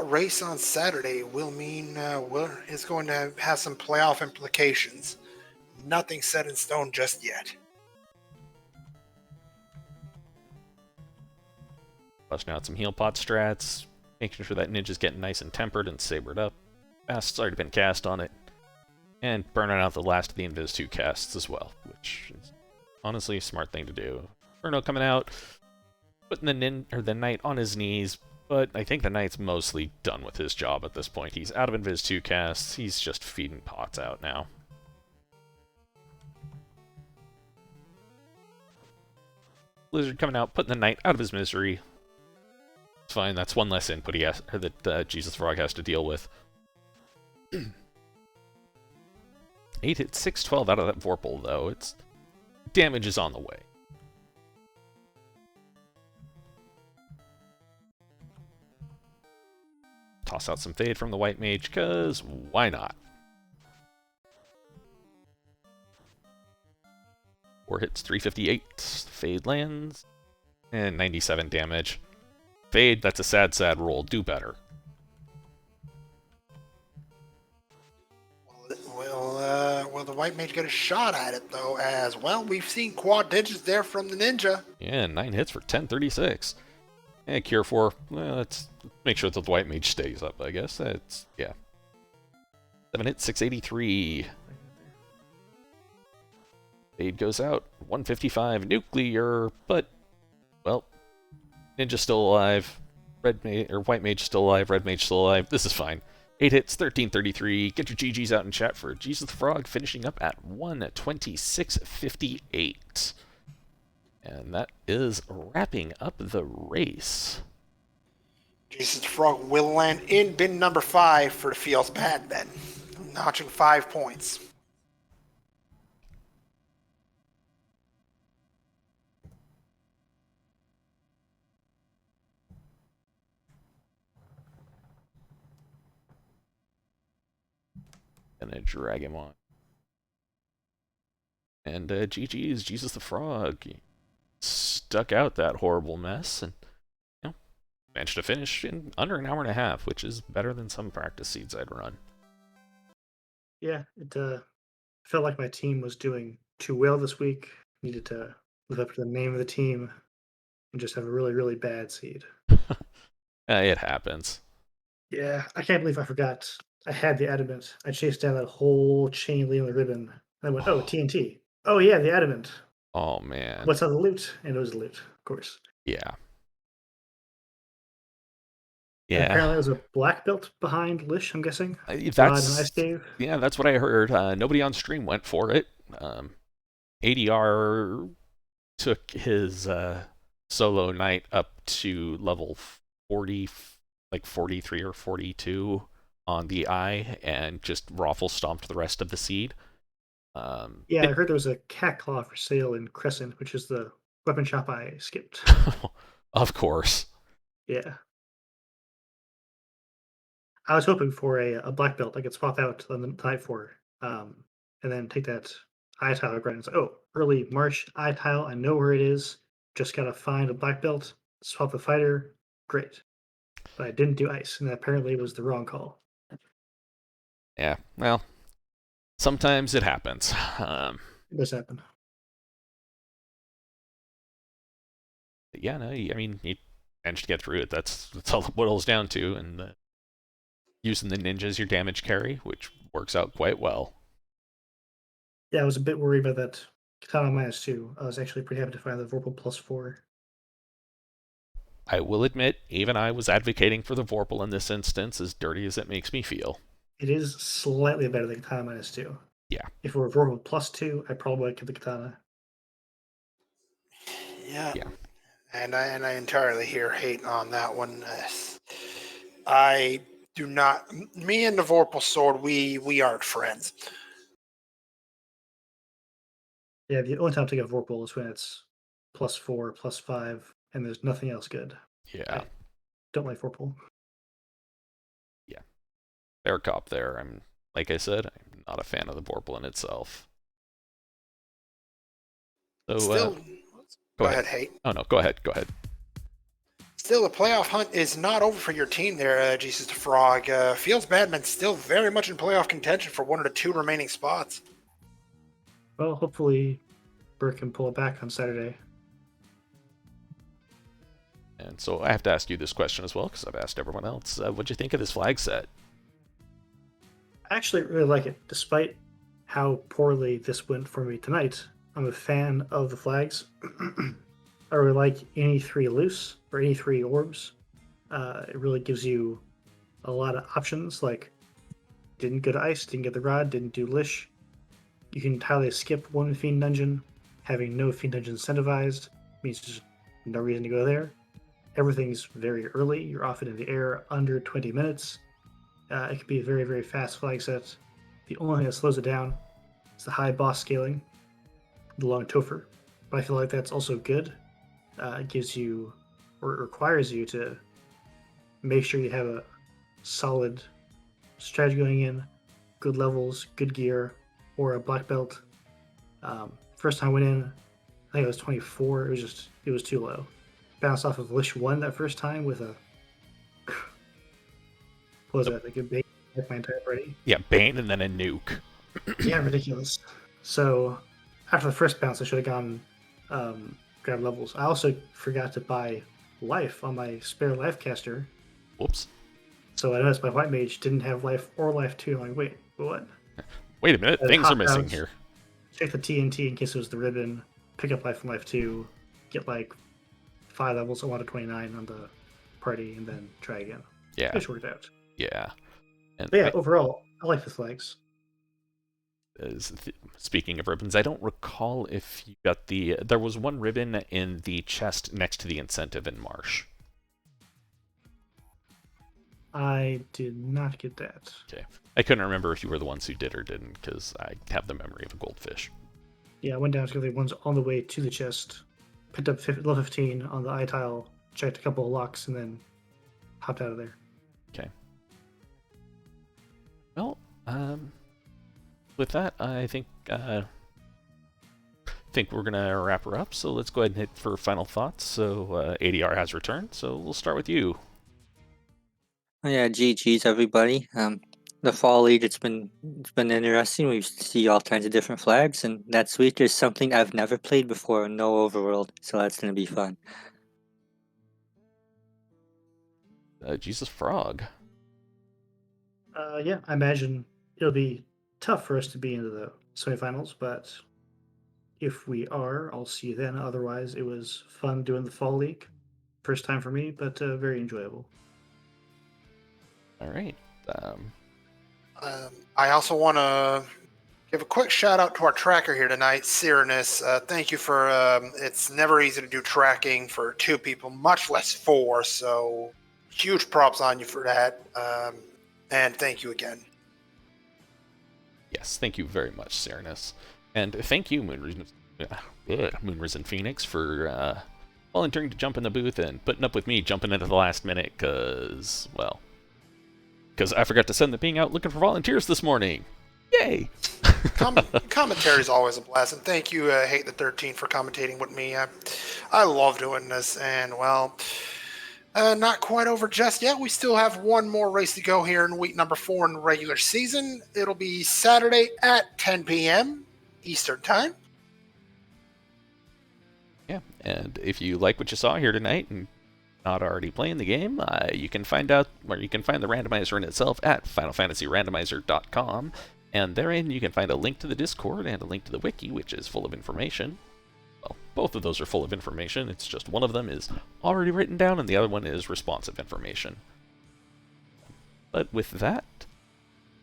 race on Saturday will mean it's going to have some playoff implications. Nothing set in stone just yet. Busting out some heal pot strats, making sure that ninja's getting nice and tempered and sabered up. Fast's already been cast on it. And burning out the last of the Invis 2 casts as well, which is honestly a smart thing to do. Inferno coming out, putting the knight on his knees, but I think the knight's mostly done with his job at this point. He's out of Invis 2 casts, he's just feeding pots out now. Blizzard coming out, putting the knight out of his misery. It's fine, that's one less input that Jesus Frog has to deal with. 8 hit 612 out of that Vorpal, though. Its damage is on the way. Toss out some Fade from the White Mage, because why not? 4 hits, 358. Fade lands, and 97 damage. Fade, that's a sad, sad roll. Do better. Will the White Mage get a shot at it, though, as well? We've seen quad digits there from the ninja. Yeah, 9 hits for 1036. And Cure 4, well, let's make sure that the White Mage stays up, I guess. That's, yeah. 7 hits, 683. Fade goes out, 155 nuclear, but, well, Ninja's still alive. White Mage still alive, Red Mage still alive. This is fine. 8 hits, 1333. Get your GGs out in chat for Jesus the Frog, finishing up at 126.58. And that is wrapping up the race. Jesus the Frog will land in bin number 5 for the Feels Bad Men, notching 5 points. Gonna drag him on. And GG's Jesus the Frog. He stuck out that horrible mess and managed to finish in under an hour and a half, which is better than some practice seeds I'd run. Yeah, it felt like my team was doing too well this week. Needed to live up to the name of the team and just have a really, really bad seed. It happens. Yeah, I can't believe I forgot. I had the adamant. I chased down that whole chain link ribbon. And I went, oh, TNT. Oh, yeah, the adamant. Oh, man. What's on the loot? And it was the loot, of course. Yeah. And apparently, there's a black belt behind Lish, I'm guessing. That's what I heard. Nobody on stream went for it. ADR took his solo knight up to level 40, like 43 or 42 on the eye, and just raffle stomped the rest of the seed. I heard there was a cat claw for sale in Crescent, which is the weapon shop I skipped. Of course. Yeah. I was hoping for a black belt I could swap out on the night for, and then take that eye tile grind. So, oh, early March eye tile, I know where it is. Just gotta find a black belt, swap the fighter, great. But I didn't do ice, and that apparently was the wrong call. Yeah, well, sometimes it happens. It does happen. Yeah, no, I mean, you managed to get through it. That's all it boils down to, and using the ninja as your damage carry, which works out quite well. Yeah, I was a bit worried about that Katana -2. I was actually pretty happy to find the Vorpal +4. I will admit, even I was advocating for the Vorpal in this instance, as dirty as it makes me feel. It is slightly better than Katana -2. Yeah. If it were Vorpal +2, I probably would get the Katana. Yeah. Yeah. And I entirely hear hate on that one. I do not. Me and the Vorpal sword, we aren't friends. Yeah, the only time to get Vorpal is when it's +4, +5, and there's nothing else good. Yeah. I don't like Vorpal. Yeah. Fair cop there. Like I said, I'm not a fan of the Vorpal in itself. So, Still, go ahead, Hate. Oh, no, go ahead. Still, the playoff hunt is not over for your team there, Jesus the Frog. Feels Badman still very much in playoff contention for one of the 2 remaining spots. Well, hopefully Burke can pull it back on Saturday. And so I have to ask you this question as well, because I've asked everyone else. What'd you think of this flag set? I actually really like it, despite how poorly this went for me tonight. I'm a fan of the flags. I really like any 3 loose or any 3 orbs. It really gives you a lot of options, like didn't go to ice, didn't get the rod, didn't do lish. You can entirely skip 1 fiend dungeon. Having no fiend dungeon incentivized means there's no reason to go there. Everything's very early. You're often in the air under 20 minutes. It can be a very, very fast flag set. The only thing that slows it down is the high boss scaling, the long Topher. But I feel like that's also good. It gives you, or it requires you to make sure you have a solid strategy going in, good levels, good gear, or a black belt. First time I went in, I think it was 24. It was too low. Bounced off of Lish 1 that first time with a what was that, like a bait my entire party? Yeah, Bane and then a nuke. Yeah, ridiculous. So after the first bounce, I should have gone grab levels. I also forgot to buy life on my spare life caster. Whoops. So I noticed my white mage didn't have life or life 2. I'm like, wait, what? Wait a minute, things are missing bounce, here. Check the TNT in case it was the ribbon. Pick up life from life 2. Get like 5 levels, 1 to 29 on the party, and then try again. Yeah. Which worked out. Yeah. And But yeah, overall, I like the flags. Speaking of ribbons, I don't recall if you got there was one ribbon in the chest next to the incentive in Marsh. I did not get that. Okay. I couldn't remember if you were the ones who did or didn't, because I have the memory of a goldfish. Yeah, I went down to the ones on the way to the chest, picked up level 15 on the eye tile, checked a couple of locks, and then hopped out of there. Okay. Well, with that, I think we're gonna wrap her up. So let's go ahead and hit for final thoughts. So ADR has returned. So we'll start with you. Oh, yeah, GG's everybody. The fall league, it's been interesting. We see all kinds of different flags, and that week there's something I've never played before, no overworld, so that's gonna be fun. Jesus Frog. Yeah, I imagine it'll be tough for us to be into the semifinals, but if we are, I'll see you then. Otherwise, it was fun doing the fall league. First time for me, but very enjoyable. All right. I also want to give a quick shout out to our tracker here tonight, Cyrenus. Thank you for. It's never easy to do tracking for 2 people, much less 4. So huge props on you for that. And thank you again. Yes, thank you very much, Cyrenus. And thank you, Moonrisen Phoenix, for volunteering to jump in the booth and putting up with me jumping in at the last minute, because I forgot to send the ping out looking for volunteers this morning. Yay! Commentary is always a blast, and thank you, Hate the 13, for commentating with me. I love doing this, and well, not quite over just yet. We still have one more race to go here in week number 4 in the regular season. It'll be Saturday at 10 p.m. Eastern Time. Yeah, and if you like what you saw here tonight and not already playing the game, you can find out where you can find the randomizer in itself at FinalFantasyRandomizer.com, and therein you can find a link to the Discord and a link to the wiki, which is full of information. Well, both of those are full of information. It's just one of them is already written down and the other one is responsive information. But with that,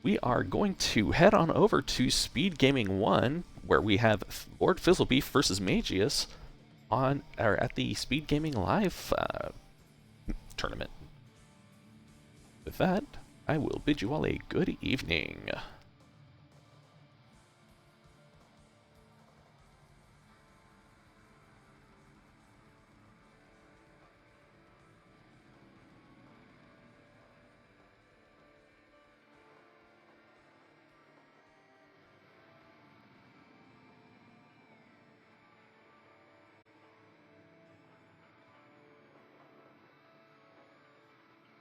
we are going to head on over to Speed Gaming 1, where we have Lord Fizzlebeef versus Magius at the Speed Gaming Live tournament. With that, I will bid you all a good evening.